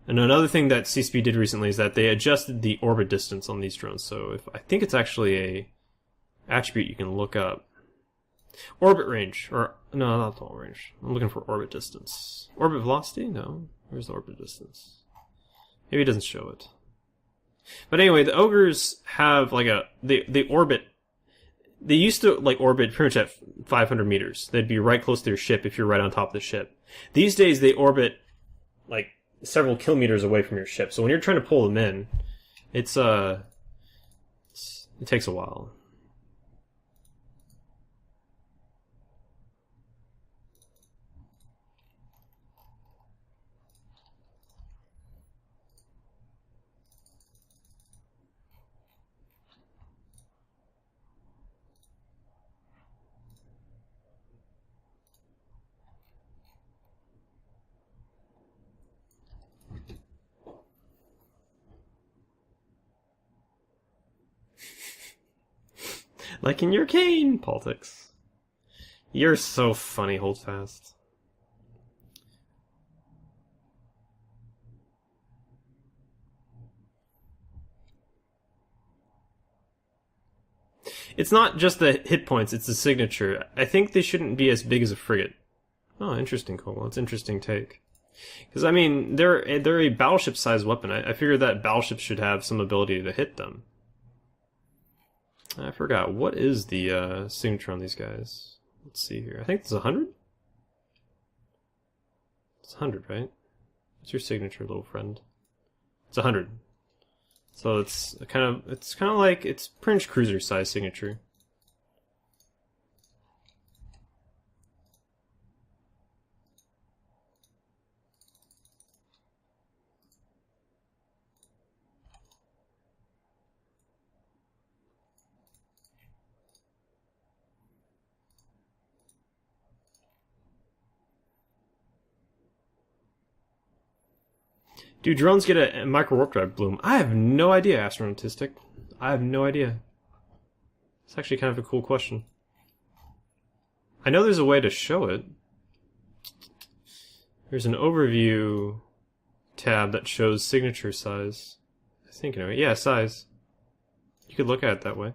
And another thing that C-Speed did recently is that they adjusted the orbit distance on these drones. So I think it's actually a attribute you can look up. Orbit range, or no, not the orbit range. I'm looking for orbit distance. Orbit velocity? No. Where's the orbit distance? Maybe it doesn't show it. But anyway, the ogres have like they orbit. They used to like orbit pretty much at 500 meters. They'd be right close to your ship if you're right on top of the ship. These days they orbit like several kilometers away from your ship. So when you're trying to pull them in, it takes a while. Like in your cane, politics. You're so funny, Holdfast. It's not just the hit points, it's the signature. I think they shouldn't be as big as a frigate. Oh, interesting, Cole. That's an interesting take. Because, I mean, they're a battleship-sized weapon. I figure that battleships should have some ability to hit them. I forgot. What is the signature on these guys? Let's see here. I think it's 100? It's 100, right? What's your signature, little friend? It's 100. So it's kind of like it's pretty much cruiser size signature. Do drones get a micro warp drive bloom? I have no idea, Astronautistic. I have no idea. It's actually kind of a cool question. I know there's a way to show it. There's an overview tab that shows signature size. I think anyway. Yeah, size. You could look at it that way.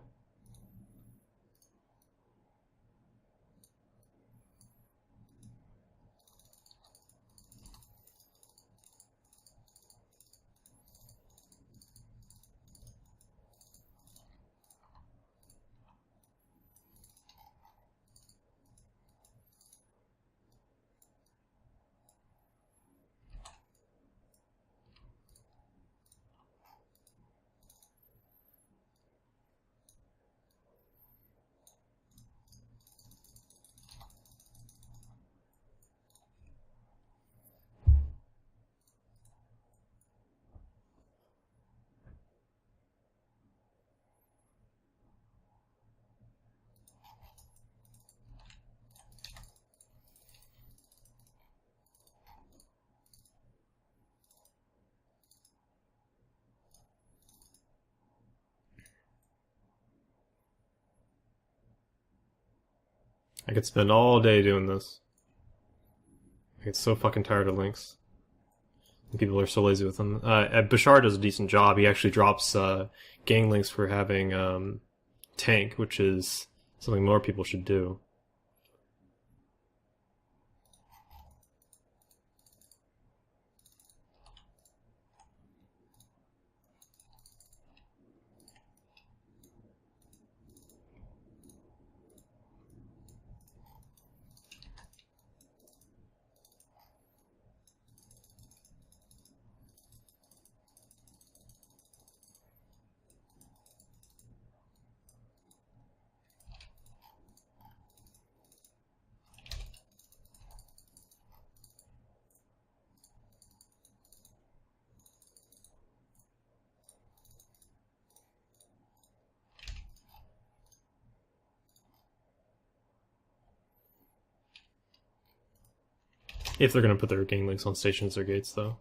I could spend all day doing this. I get so fucking tired of links. People are so lazy with them. Bashar does a decent job. He actually drops gang links for having tank, which is something more people should do. If they're going to put their gang links on stations or gates, though.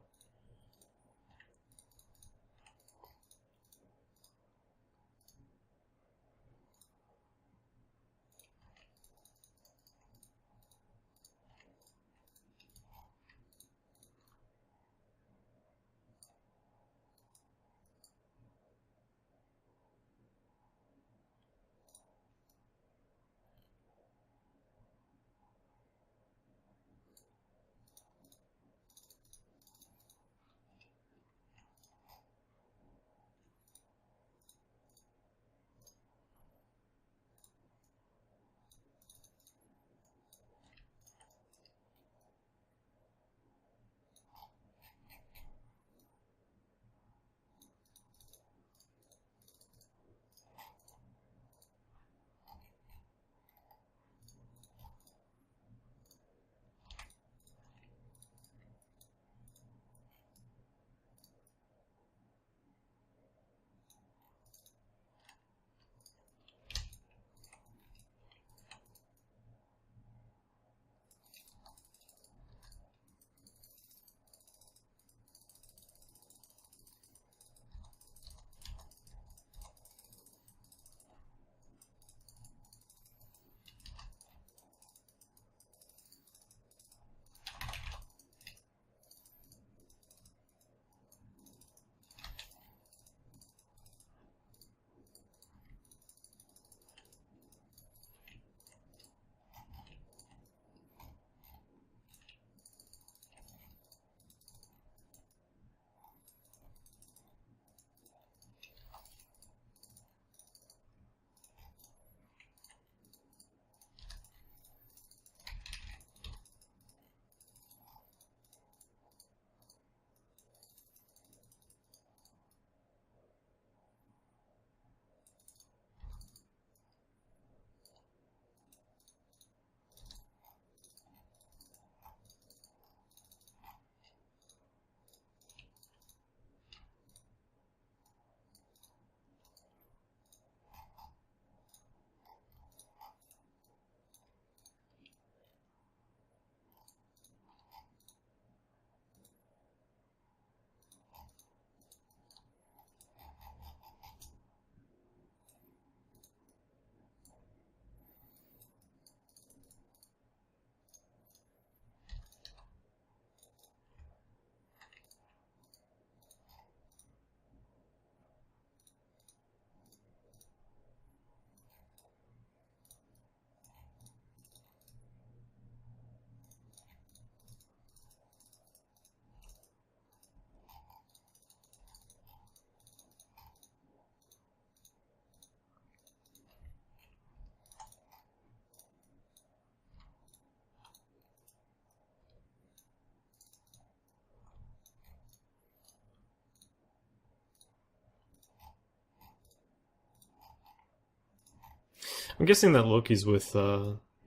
I'm guessing that Loki's with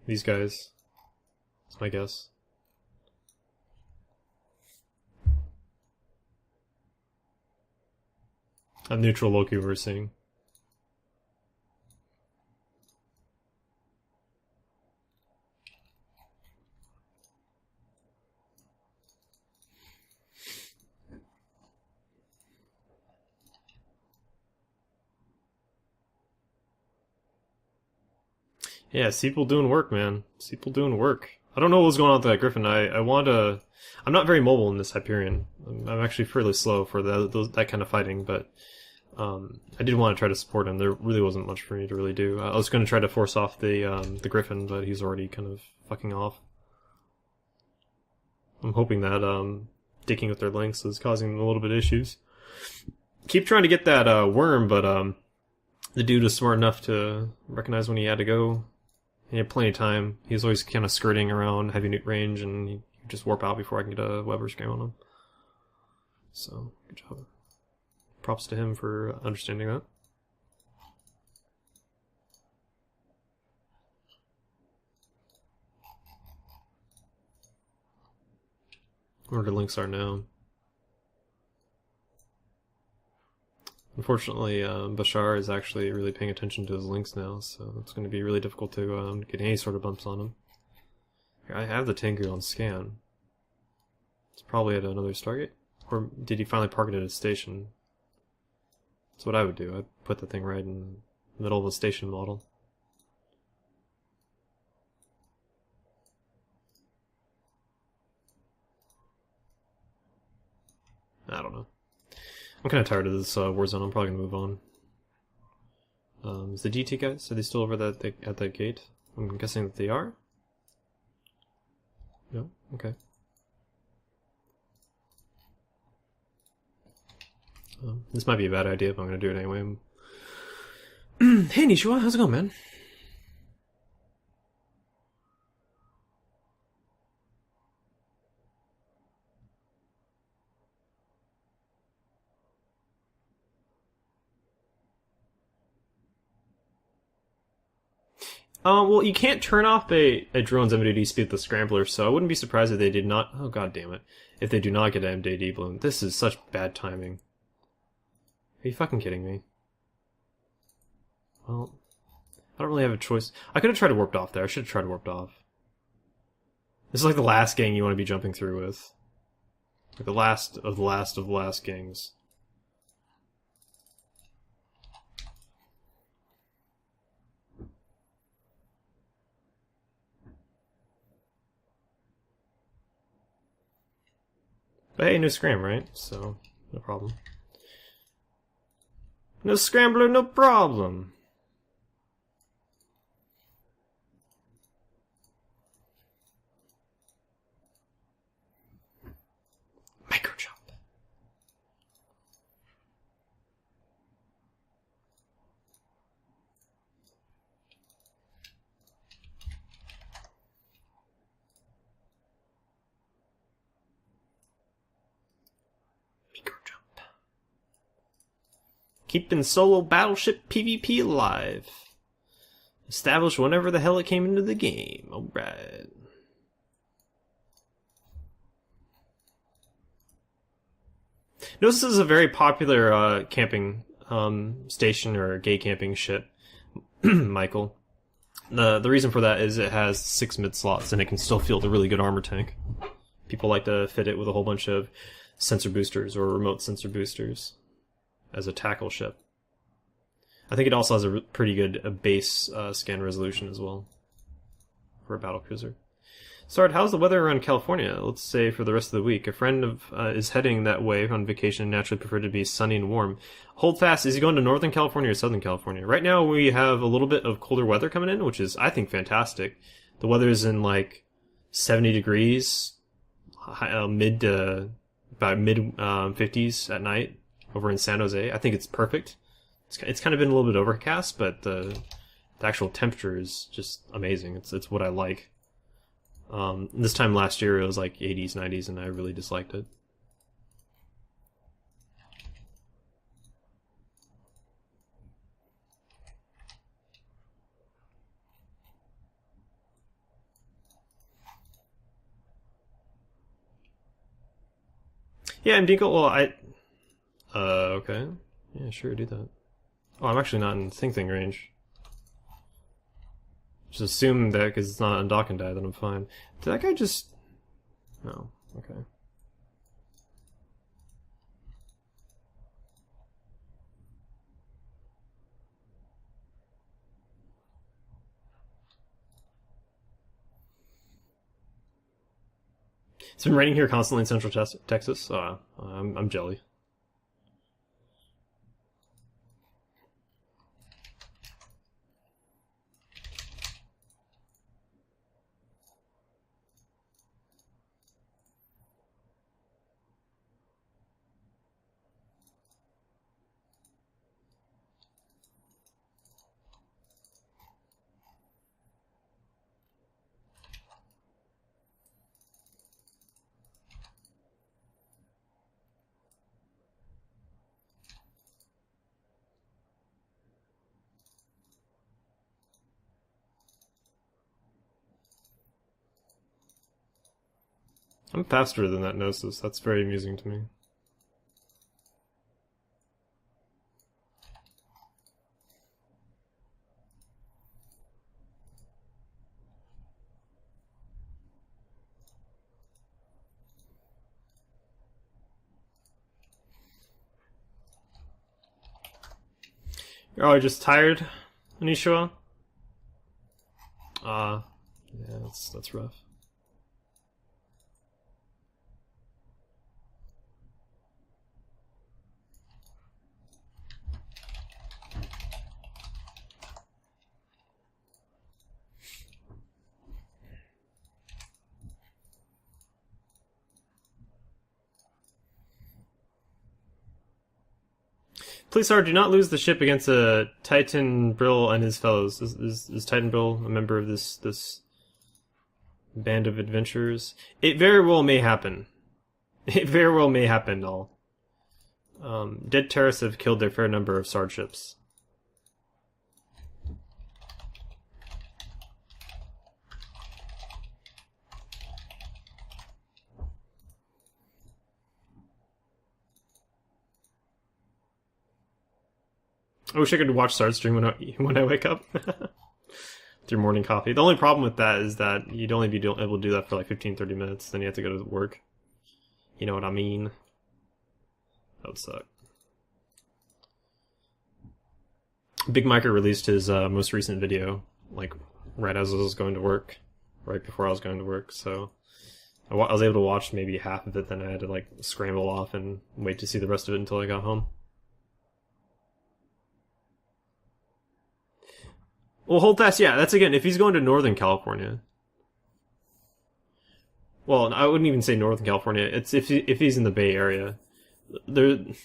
these guys. That's my guess. A neutral Loki we're seeing. Yeah, Seeple doing work, man. Seeple doing work. I don't know what was going on with that Griffin. I want to... I'm not very mobile in this Hyperion. I'm actually fairly slow for that kind of fighting, but I did want to try to support him. There really wasn't much for me to really do. I was going to try to force off the Griffin, but he's already kind of fucking off. I'm hoping that dicking with their lengths is causing them a little bit of issues. Keep trying to get that worm, but the dude was smart enough to recognize when he had to go. He had plenty of time. He was always kind of skirting around heavy nuke range, and he just warp out before I can get a Weber scram on him. So, good job. Props to him for understanding that. Where the links are now. Unfortunately, Bashar is actually really paying attention to his links now, so it's going to be really difficult to get any sort of bumps on him. Here, I have the Tengu on scan. It's probably at another Stargate. Or did he finally park it at a station? That's what I would do. I'd put the thing right in the middle of a station model. I don't know. I'm kind of tired of this Warzone. I'm probably going to move on. Is the GT guys, are they still over at that gate? I'm guessing that they are? No? Okay. This might be a bad idea, but I'm going to do it anyway. Hey Nishua, how's it going, man? Well, you can't turn off a drone's MDD speed with the scrambler, so I wouldn't be surprised if they did not... Oh, god damn it. If they do not get an MDD balloon. This is such bad timing. Are you fucking kidding me? Well, I don't really have a choice. I could have tried to warped off there. I should have tried to warped off. This is like the last gang you want to be jumping through with. Like the last of the last of the last gangs. But hey, no scram, right? So, no problem. No scrambler, no problem! Micro jump. Keeping solo battleship PvP alive. Established whenever the hell it came into the game. Alright. Notice this is a very popular camping station or gay camping ship, Michael. The reason for that is it has 6 mid slots and it can still field a really good armor tank. People like to fit it with a whole bunch of sensor boosters or remote sensor boosters as a tackle ship. I think it also has a pretty good base scan resolution as well for a battlecruiser. Sard, how's the weather around California? Let's say for the rest of the week. A friend is heading that way on vacation and naturally prefer to be sunny and warm. Hold fast, is he going to Northern California or Southern California? Right now we have a little bit of colder weather coming in, which is, I think, fantastic. The weather is in like 70 degrees, about mid 50s at night over in San Jose. I think it's perfect. It's kind of been a little bit overcast, but the actual temperature is just amazing. It's what I like. This time last year it was like 80s, 90s, and I really disliked it. Yeah, and Dingle. Well, I. Okay. Yeah, sure, do that. Oh, I'm actually not in Thing range. Just assume that because it's not on Dock and Die, then I'm fine. Did that guy just? No. Okay. It's been raining here constantly in Central Texas. I'm jelly. I'm faster than that Gnosis. That's very amusing to me. Oh, you're just tired, Anisha? Yeah, that's rough. Please, sir, do not lose the ship against Titan Brill and his fellows. Is Titan Brill a member of this band of adventurers? It very well may happen. It very well may happen, all. Dead terrorists have killed their fair number of Sard ships. I wish I could watch Sard stream when I wake up. Through morning coffee. The only problem with that is that you'd only be able to do that for like 15-30 minutes, then you have to go to work. You know what I mean? That would suck. Big Micro released his most recent video, like, right as I was going to work. Right before I was going to work, so... I was able to watch maybe half of it, then I had to, like, scramble off and wait to see the rest of it until I got home. Well, hold fast, yeah, that's again, if he's going to Northern California. Well, I wouldn't even say Northern California, it's if he's in the Bay Area. If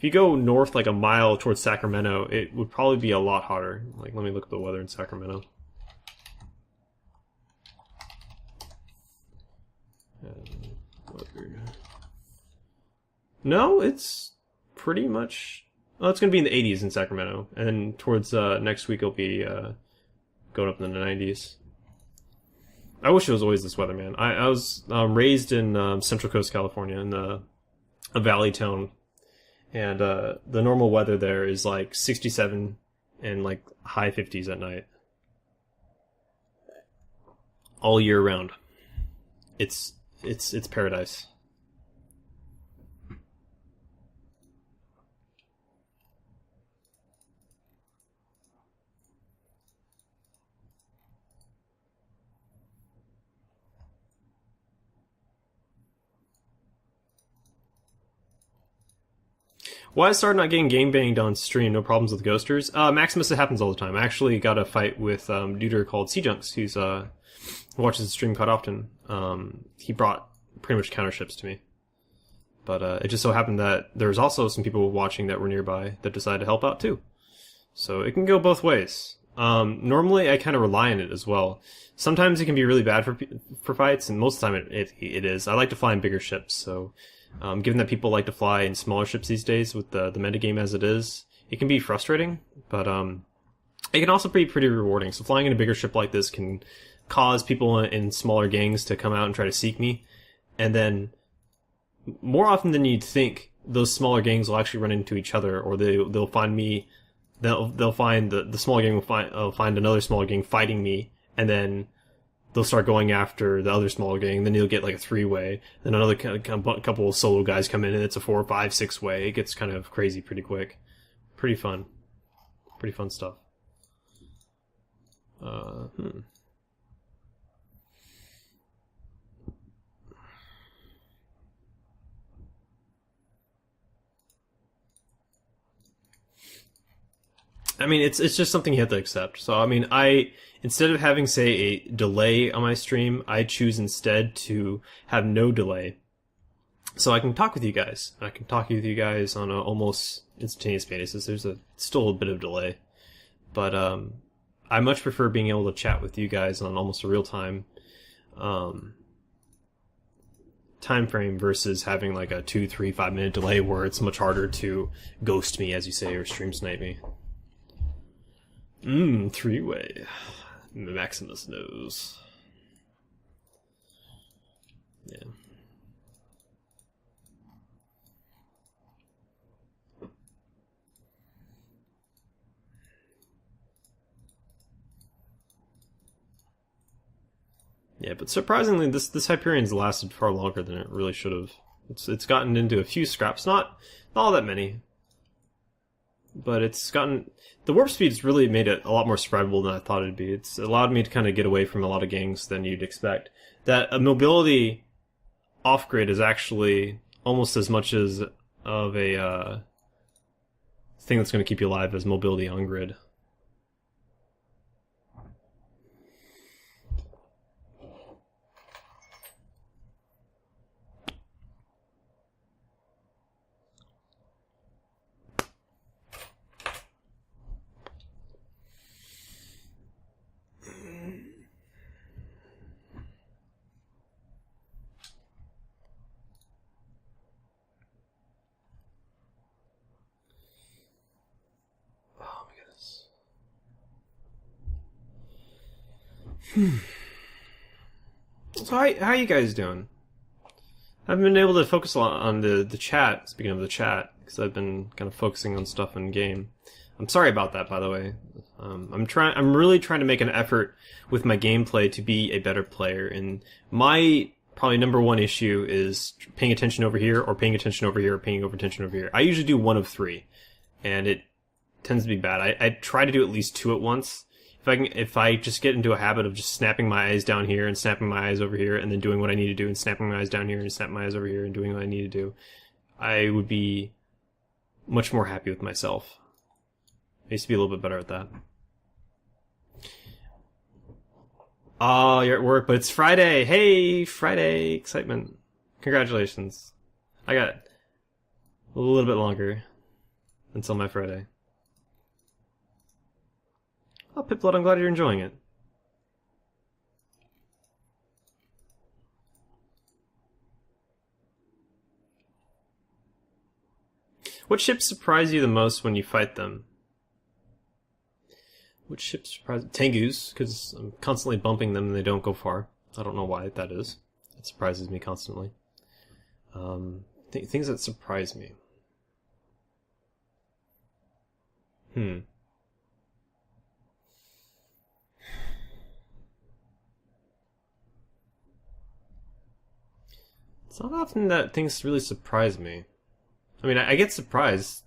you go north like a mile towards Sacramento, it would probably be a lot hotter. Like, let me look at the weather in Sacramento. No, it's pretty much... Oh, it's going to be in the 80s in Sacramento. And then towards next week, it'll be going up in the 90s. I wish it was always this weather, man. I was raised in Central Coast, California, in a valley town. And the normal weather there is like 67 and like high 50s at night. All year round. It's paradise. Why is Sard not getting game banged on stream? No problems with ghosters? Maximus, it happens all the time. I actually got a fight with dude called Seajunks, who's watches the stream quite often. He brought pretty much counter ships to me. But it just so happened that there was also some people watching that were nearby that decided to help out too. So it can go both ways. Normally I kind of rely on it as well. Sometimes it can be really bad for fights, and most of the time it is. I like to fly in bigger ships, so... given that people like to fly in smaller ships these days with the metagame as it is, it can be frustrating, but it can also be pretty rewarding. So flying in a bigger ship like this can cause people in smaller gangs to come out and try to seek me, and then more often than you'd think, those smaller gangs will actually run into each other, or they'll find me. They'll find the smaller gang will find another smaller gang fighting me, and then they'll start going after the other smaller gang. Then you'll get like a 3-way. Then another couple of solo guys come in, and it's a 4, 5, 6-way. It gets kind of crazy pretty quick. Pretty fun stuff. I mean, it's just something you have to accept. So, I mean, instead of having, say, a delay on my stream, I choose instead to have no delay. So I can talk with you guys. I can talk with you guys on an almost instantaneous basis. There's still a bit of delay. But I much prefer being able to chat with you guys on almost a real-time time frame versus having like a 2, 3, 5 minute delay where it's much harder to ghost me, as you say, or stream snipe me. 3-way. Maximus knows. Yeah. Yeah, but surprisingly, this Hyperion's lasted far longer than it really should have. It's gotten into a few scraps, not all that many, but it's gotten. The warp speed's really made it a lot more survivable than I thought it'd be. It's allowed me to kind of get away from a lot of gangs than you'd expect. That a mobility off grid is actually almost as much as of a thing that's going to keep you alive as mobility on grid. So how you guys doing? I haven't been able to focus a lot on the chat, speaking of the chat, because I've been kind of focusing on stuff in game. I'm sorry about that, by the way. I'm really trying to make an effort with my gameplay to be a better player, and my probably number one issue is paying attention over here, or paying attention over here, or paying attention over here. I usually do one of three, and it tends to be bad. I try to do at least two at once. If I just get into a habit of just snapping my eyes down here and snapping my eyes over here and then doing what I need to do and snapping my eyes down here and snapping my eyes over here and doing what I need to do, I would be much more happy with myself. I used to be a little bit better at that. Oh, you're at work, but it's Friday. Hey, Friday excitement. Congratulations. I got a little bit longer until my Friday. Oh, Pipload, I'm glad you're enjoying it. What ships surprise you the most when you fight them? What ships surprise... Tengus, because I'm constantly bumping them and they don't go far. I don't know why that is. It surprises me constantly. Things that surprise me. It's not often that things really surprise me. I mean, I get surprised.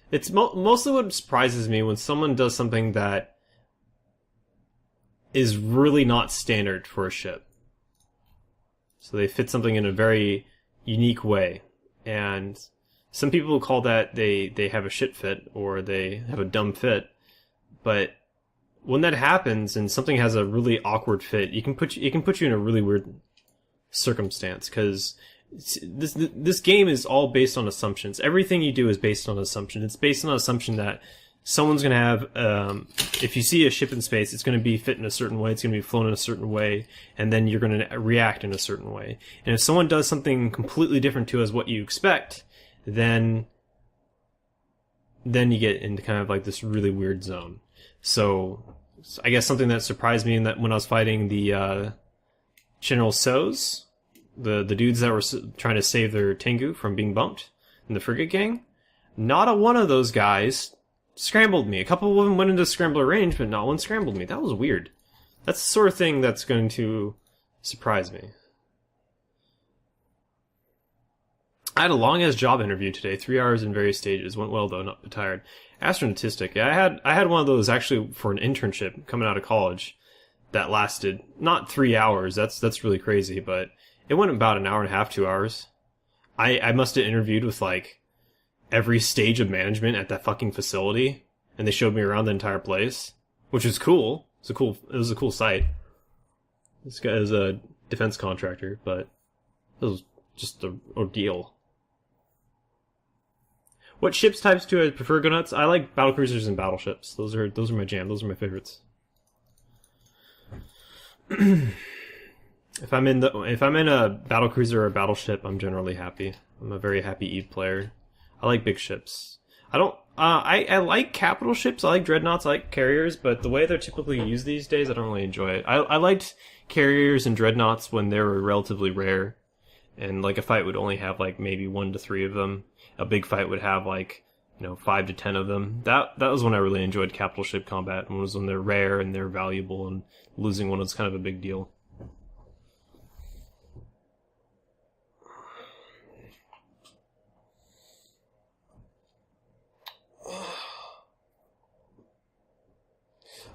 It's mostly what surprises me when someone does something that is really not standard for a ship. So they fit something in a very unique way. And some people call that they have a shit fit or they have a dumb fit. But when that happens and something has a really awkward fit, it can put you in a really weird circumstance, because this game is all based on assumptions. Everything you do is based on assumption. It's based on an assumption that someone's going to have, if you see a ship in space, it's going to be fit in a certain way, it's going to be flown in a certain way, and then you're going to react in a certain way. And if someone does something completely different to as what you expect, then you get into kind of like this really weird zone. So I guess something that surprised me in that when I was fighting the General So's the dudes that were trying to save their Tengu from being bumped in the frigate gang. Not a one of those guys scrambled me. A couple of them went into scrambler range, but not one scrambled me. That was weird. That's the sort of thing that's going to surprise me. I had a long-ass job interview today, 3 hours in various stages. Went well, though, not tired. Astronautistic. Yeah, I had one of those actually for an internship coming out of college that lasted not 3 hours. That's really crazy, but it went about an hour and a half, 2 hours. I must have interviewed with, like, every stage of management at that fucking facility, and they showed me around the entire place, which was cool. It was a cool site. This guy is a defense contractor, but it was just an ordeal. What ships types do I prefer, Go Nuts? I like battlecruisers and battleships. Those are my jam. Those are my favorites. If I'm in a battlecruiser or a battleship, I'm generally happy. I'm a very happy Eve player. I like big ships. I don't. I like capital ships. I like dreadnoughts. I like carriers. But the way they're typically used these days, I don't really enjoy it. I liked carriers and dreadnoughts when they were relatively rare, and like a fight would only have like maybe 1 to 3 of them. A big fight would have like 5 to 10 of them. That was when I really enjoyed capital ship combat. When they're rare and they're valuable, and losing one was kind of a big deal.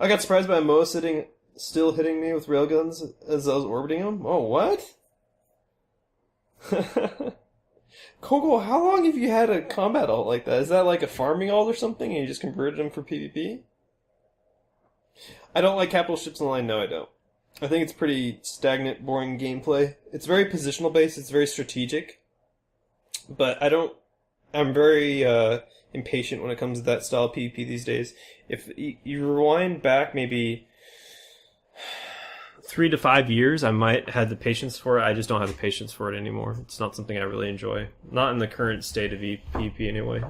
I got surprised by Moa still hitting me with railguns as I was orbiting him. Oh, what? Kogel, how long have you had a combat alt like that? Is that like a farming alt or something, and you just converted them for PvP? I don't like capital ships in line. No, I don't. I think it's pretty stagnant, boring gameplay. It's very positional based. It's very strategic. But I'm very impatient when it comes to that style of PvP these days. If you rewind back maybe 3 to 5 years, I might have the patience for it. I just don't have the patience for it anymore. It's not something I really enjoy. Not in the current state of PvP anyway.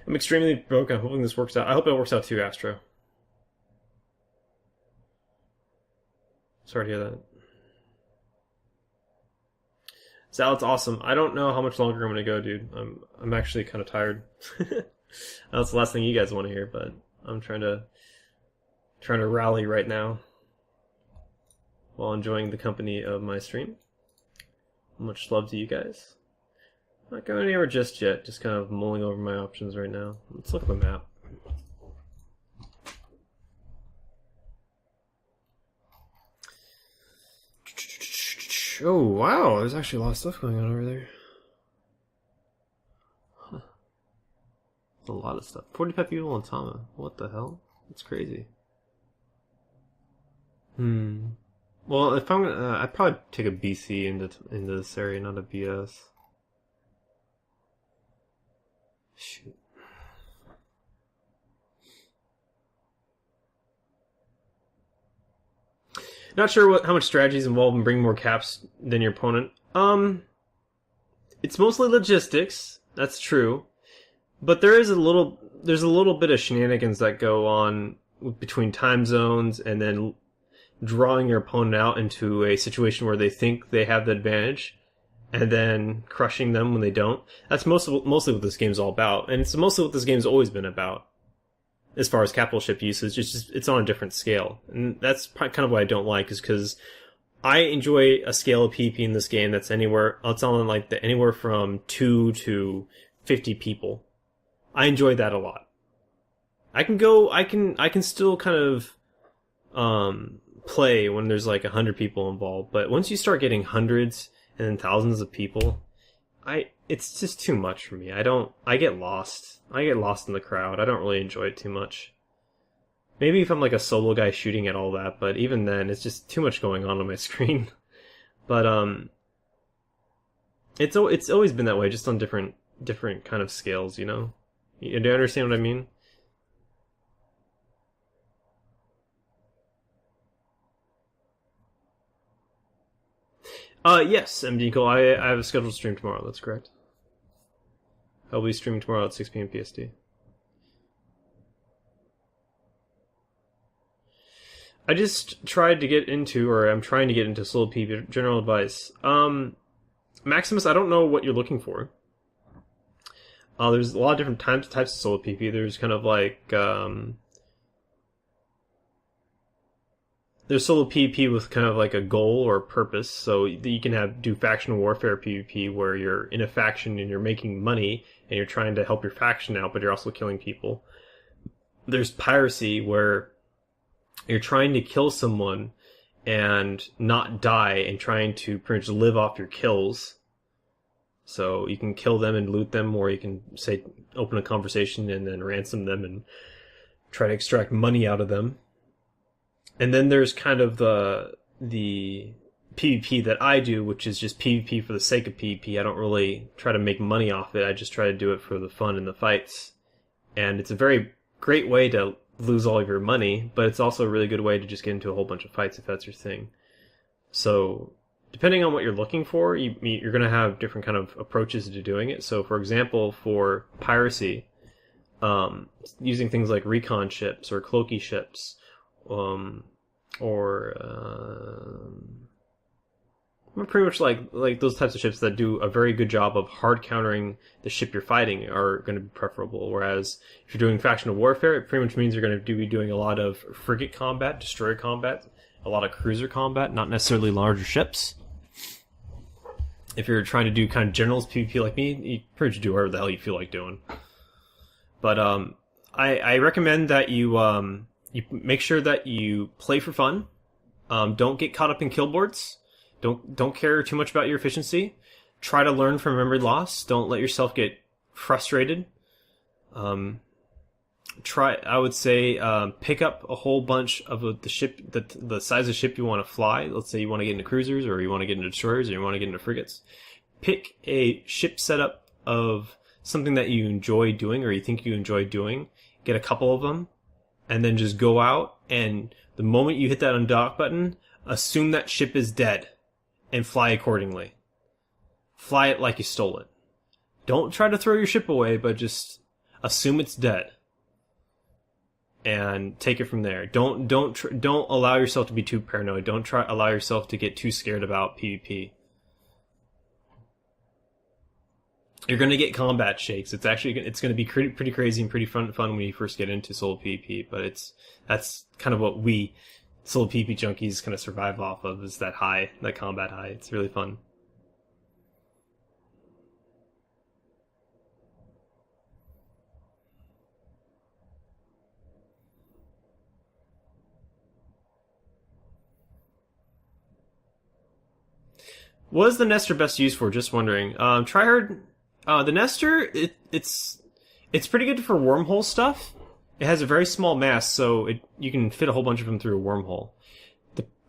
I'm extremely broke. I'm hoping this works out. I hope it works out too, Astro. Sorry to hear that. Salad's awesome. I don't know how much longer I'm gonna go, dude. I'm actually kind of tired. That's the last thing you guys want to hear, but I'm trying to rally right now while enjoying the company of my stream. Much love to you guys. Not going anywhere just yet. Just kind of mulling over my options right now. Let's look at the map. Oh, wow, there's actually a lot of stuff going on over there. Huh. A lot of stuff. 40 pet people and Tama. What the hell? That's crazy. Well, if I'm gonna, I'd probably take a BC into this area, not a BS. Shoot. Not sure how much strategy is involved in bringing more caps than your opponent. It's mostly logistics. That's true, but there's a little bit of shenanigans that go on between time zones, and then drawing your opponent out into a situation where they think they have the advantage, and then crushing them when they don't. That's mostly what this game's all about, and it's mostly what this game's always been about. As far as capital ship usage, it's on a different scale. And that's kind of what I don't like, is because I enjoy a scale of PvP in this game that's anywhere from 2 to 50 people. I enjoy that a lot. I can still kind of play when there's like 100 people involved, but once you start getting hundreds and then thousands of people, it's just too much for me. I get lost. I get lost in the crowd. I don't really enjoy it too much. Maybe if I'm like a solo guy shooting at all that, but even then, it's just too much going on my screen. But it's always been that way, just on different kind of scales, you know? Do you understand what I mean? Yes, MD Cole. I have a scheduled stream tomorrow. That's correct. I'll be streaming tomorrow at 6 p.m. PST. I just tried to get into, or I'm trying to get into solo PvP. General advice. Maximus, I don't know what you're looking for. There's a lot of different types of solo PvP. There's kind of like there's solo PvP with kind of like a goal or a purpose. So you can do faction warfare PvP where you're in a faction and you're making money and you're trying to help your faction out, but you're also killing people. There's piracy where you're trying to kill someone and not die and trying to pretty much live off your kills. So you can kill them and loot them, or you can say open a conversation and then ransom them and try to extract money out of them. And then there's kind of the PvP that I do, which is just PvP for the sake of PvP. I don't really try to make money off it. I just try to do it for the fun and the fights. And it's a very great way to lose all of your money, but it's also a really good way to just get into a whole bunch of fights if that's your thing. So depending on what you're looking for, you're going to have different kind of approaches to doing it. So for example, for piracy, using things like recon ships or cloaky ships, pretty much like those types of ships that do a very good job of hard countering the ship you're fighting are going to be preferable. Whereas if you're doing factional warfare, it pretty much means you're going to be doing a lot of frigate combat, destroyer combat, a lot of cruiser combat, not necessarily larger ships. If you're trying to do kind of generals PvP like me, you pretty much do whatever the hell you feel like doing. But I recommend that you make sure that you play for fun. Don't get caught up in kill boards. Don't care too much about your efficiency. Try to learn from memory loss. Don't let yourself get frustrated. I would say pick up a whole bunch of the ship, the size of ship you want to fly. Let's say you want to get into cruisers, or you want to get into destroyers, or you want to get into frigates. Pick a ship setup of something that you enjoy doing, or you think you enjoy doing. Get a couple of them, and then just go out, and the moment you hit that undock button, assume that ship is dead, and fly accordingly. Fly it like you stole it. Don't try to throw your ship away, but just assume it's dead, and take it from there. Don't allow yourself to be too paranoid. Don't allow yourself to get too scared about PvP. You're going to get combat shakes. It's going to be pretty crazy and pretty fun when you first get into solo PvP, but that's kind of what we solo PvP junkies kind of survive off of, is that combat high. It's really fun. What is the Nestor best used for? Just wondering. Tryhard, the Nestor, it's pretty good for wormhole stuff. It has a very small mass, so you can fit a whole bunch of them through a wormhole.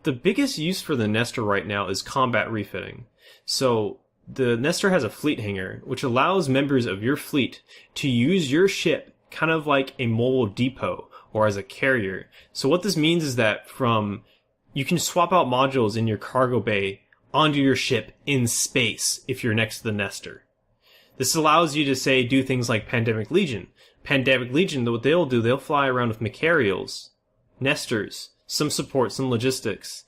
The biggest use for the Nestor right now is combat refitting. So the Nestor has a fleet hangar, which allows members of your fleet to use your ship kind of like a mobile depot or as a carrier. So what this means is that you can swap out modules in your cargo bay onto your ship in space if you're next to the Nestor. This allows you to, say, do things like Pandemic Legion. Pandemic Legion, what they'll do, they'll fly around with Machariels, Nestors, some support, some logistics.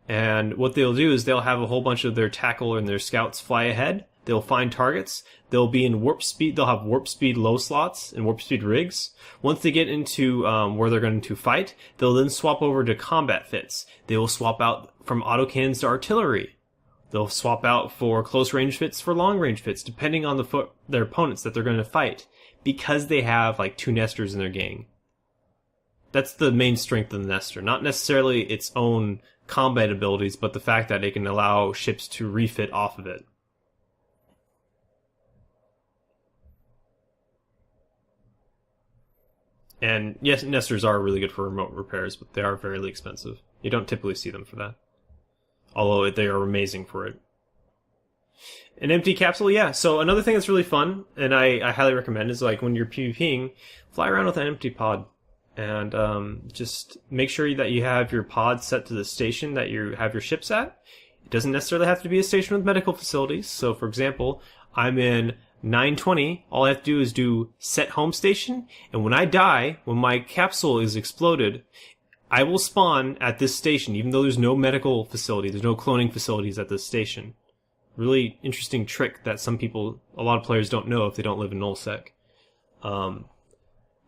And what they'll do is they'll have a whole bunch of their tackle and their scouts fly ahead. They'll find targets. They'll be in warp speed. They'll have warp speed low slots and warp speed rigs. Once they get into where they're going to fight, they'll then swap over to combat fits. They will swap out from autocannons to artillery. They'll swap out for close range fits for long range fits, depending on their opponents that they're going to fight, because they have like 2 Nestors in their gang. That's the main strength of the Nestor. Not necessarily its own combat abilities, but the fact that it can allow ships to refit off of it. And yes, Nestors are really good for remote repairs, but they are very expensive. You don't typically see them for that. Although they are amazing for it. An empty capsule, yeah. So another thing that's really fun, and I highly recommend, is like when you're PvPing, fly around with an empty pod. And just make sure that you have your pod set to the station that you have your ships at. It doesn't necessarily have to be a station with medical facilities. So for example, I'm in 920. All I have to do is do set home station. And when I die, when my capsule is exploded, I will spawn at this station, even though there's no medical facility, there's no cloning facilities at this station. Really interesting trick that a lot of players don't know if they don't live in nullsec.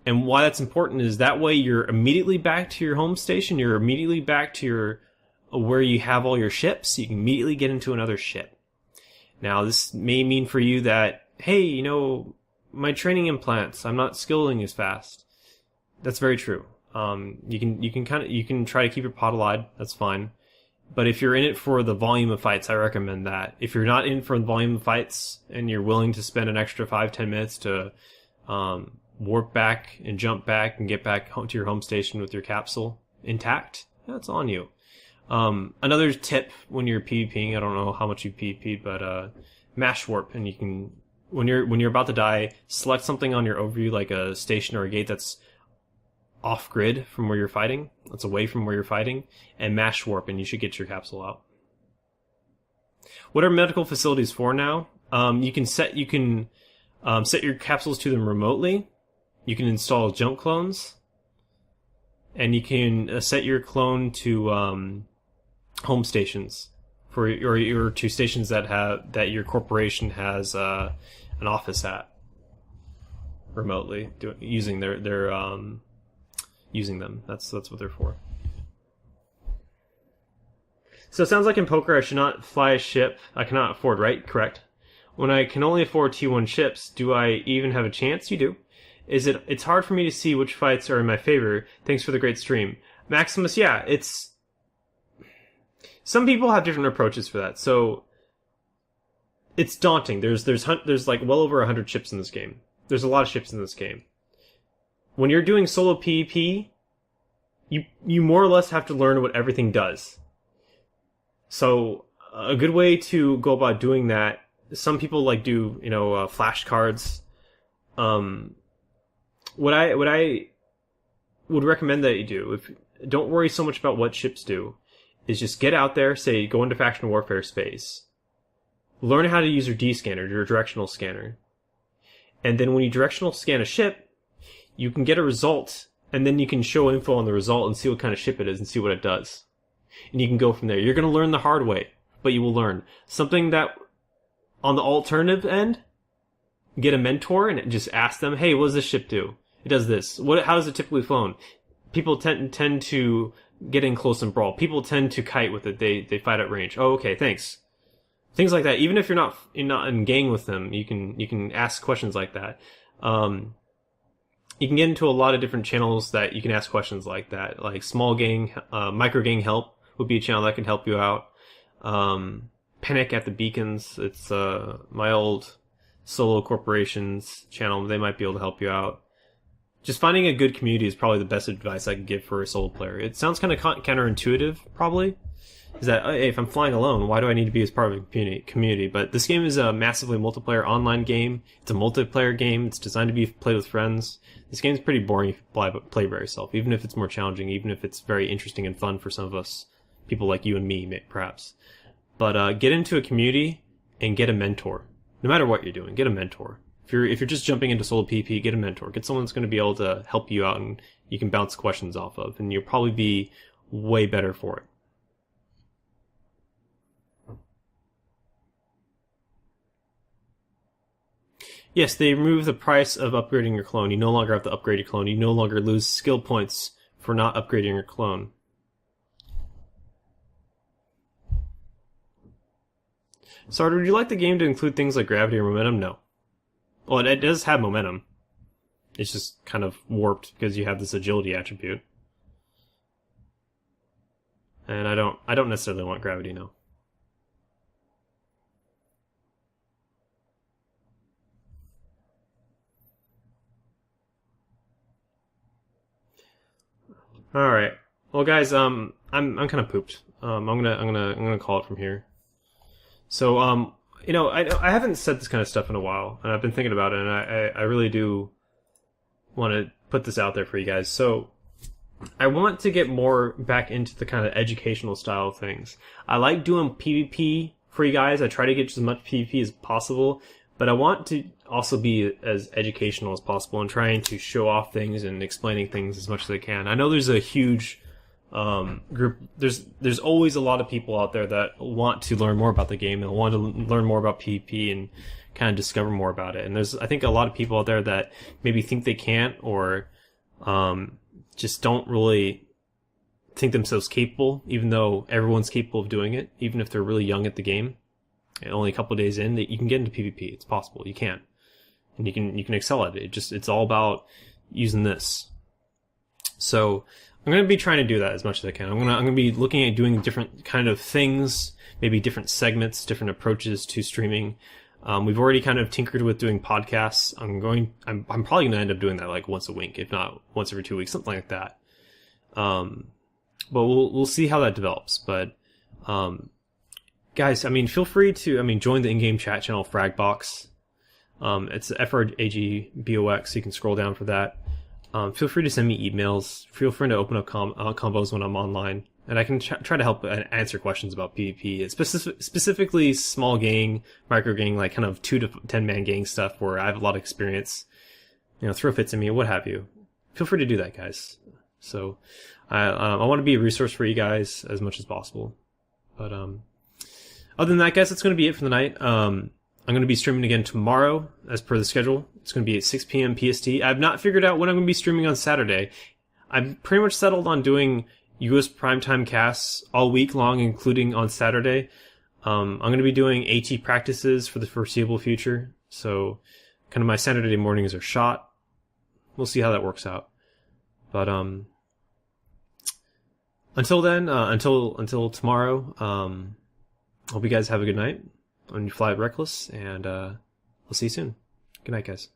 And why that's important is that way you're immediately back to your home station, you're immediately back to where you have all your ships, so you can immediately get into another ship. Now, this may mean for you that, hey, my training implants, I'm not skilling as fast. That's very true. You can try to keep your pot alive, that's fine. But if you're in it for the volume of fights, I recommend that. If you're not in for the volume of fights and you're willing to spend an extra 5-10 minutes to warp back and jump back and get back home to your home station with your capsule intact, that's on you. Another tip when you're PvPing, I don't know how much you PvP'd, but mash warp, and you can when you're about to die, select something on your overview like a station or a gate that's off grid from where you're fighting, that's away from where you're fighting, and mash warp, and you should get your capsule out. What are medical facilities for now? You can set your capsules to them remotely. You can install jump clones, and you can set your clone to home stations for your to stations that your corporation has an office at remotely, using using them. That's what they're for. So it sounds like in poker I should not fly a ship I cannot afford, right? Correct. When I can only afford T1 ships, do I even have a chance? You do. It's hard for me to see which fights are in my favor. Thanks for the great stream. Maximus, yeah, some people have different approaches for that. So it's daunting. There's like well over 100 ships in this game. There's a lot of ships in this game. When you're doing solo PvP, you more or less have to learn what everything does. So a good way to go about doing that, some people do flashcards. What I would recommend that you do, don't worry so much about what ships do, is just get out there, say go into faction warfare space, learn how to use your D scanner, your directional scanner, and then when you directional scan a ship, you can get a result, and then you can show info on the result and see what kind of ship it is and see what it does. And you can go from there. You're going to learn the hard way, but you will learn. Something that, on the alternative end, get a mentor and just ask them, hey, what does this ship do? It does this. How is it typically flown? People tend to get in close and brawl. People tend to kite with it. They fight at range. Oh, okay, thanks. Things like that. Even if you're not in gang with them, you can ask questions like that. You can get into a lot of different channels that you can ask questions like that. Like small gang, micro gang help would be a channel that can help you out. Panic at the Beacons. It's my old solo corporations channel. They might be able to help you out. Just finding a good community is probably the best advice I could give for a solo player. It sounds kind of counterintuitive, probably. Is that, hey, if I'm flying alone, why do I need to be as part of a community? But this game is a massively multiplayer online game. It's a multiplayer game. It's designed to be played with friends. This game's pretty boring if you play by yourself, even if it's more challenging, even if it's very interesting and fun for some of us, people like you and me, perhaps. But get into a community and get a mentor. No matter what you're doing, get a mentor. If you're just jumping into solo PvP, get a mentor. Get someone that's going to be able to help you out and you can bounce questions off of, and you'll probably be way better for it. Yes, they remove the price of upgrading your clone. You no longer have to upgrade your clone. You no longer lose skill points for not upgrading your clone. Sartor, would you like the game to include things like gravity or momentum? No. Well, it does have momentum. It's just kind of warped because you have this agility attribute. And I don't necessarily want gravity, no. All right. Well, guys, I'm kind of pooped. I'm gonna call it from here. So, I haven't said this kind of stuff in a while, and I've been thinking about it, and I really do want to put this out there for you guys. So, I want to get more back into the kind of educational style of things. I like doing PvP for you guys. I try to get as much PvP as possible, but I want to also be as educational as possible and trying to show off things and explaining things as much as I can. I know there's a huge group. There's always a lot of people out there that want to learn more about the game and want to learn more about PvP and kind of discover more about it. And there's, I think, a lot of people out there that maybe think they can't, or just don't really think themselves capable, even though everyone's capable of doing it, even if they're really young at the game and only a couple of days in. That you can get into PvP. It's possible. You can, and you can excel at it. It's all about using this. So I'm going to be trying to do that as much as I can. I'm going to be looking at doing different kind of things, maybe different segments, different approaches to streaming. We've already kind of tinkered with doing podcasts. I'm probably going to end up doing that like once a week, if not once every 2 weeks, something like that. But we'll see how that develops. But guys, I mean, feel free to join the in-game chat channel Fragbox. It's FRAGBOX. You can scroll down for that. Feel free to send me emails. Feel free to open up combos when I'm online, and I can try to help answer questions about PvP, specifically small gang, micro gang, like kind of 2 to 10 man gang stuff where I have a lot of experience. Throw fits at me, what have you. Feel free to do that, guys. So I want to be a resource for you guys as much as possible. But other than that, guys, that's going to be it for the night. I'm going to be streaming again tomorrow, as per the schedule. It's going to be at 6 p.m. PST. I've not figured out when I'm going to be streaming on Saturday. I'm pretty much settled on doing US primetime casts all week long, including on Saturday. I'm going to be doing AT practices for the foreseeable future. So kind of my Saturday mornings are shot. We'll see how that works out. But until then, until tomorrow, hope you guys have a good night. On you fly reckless, and we'll see you soon. Good night, guys.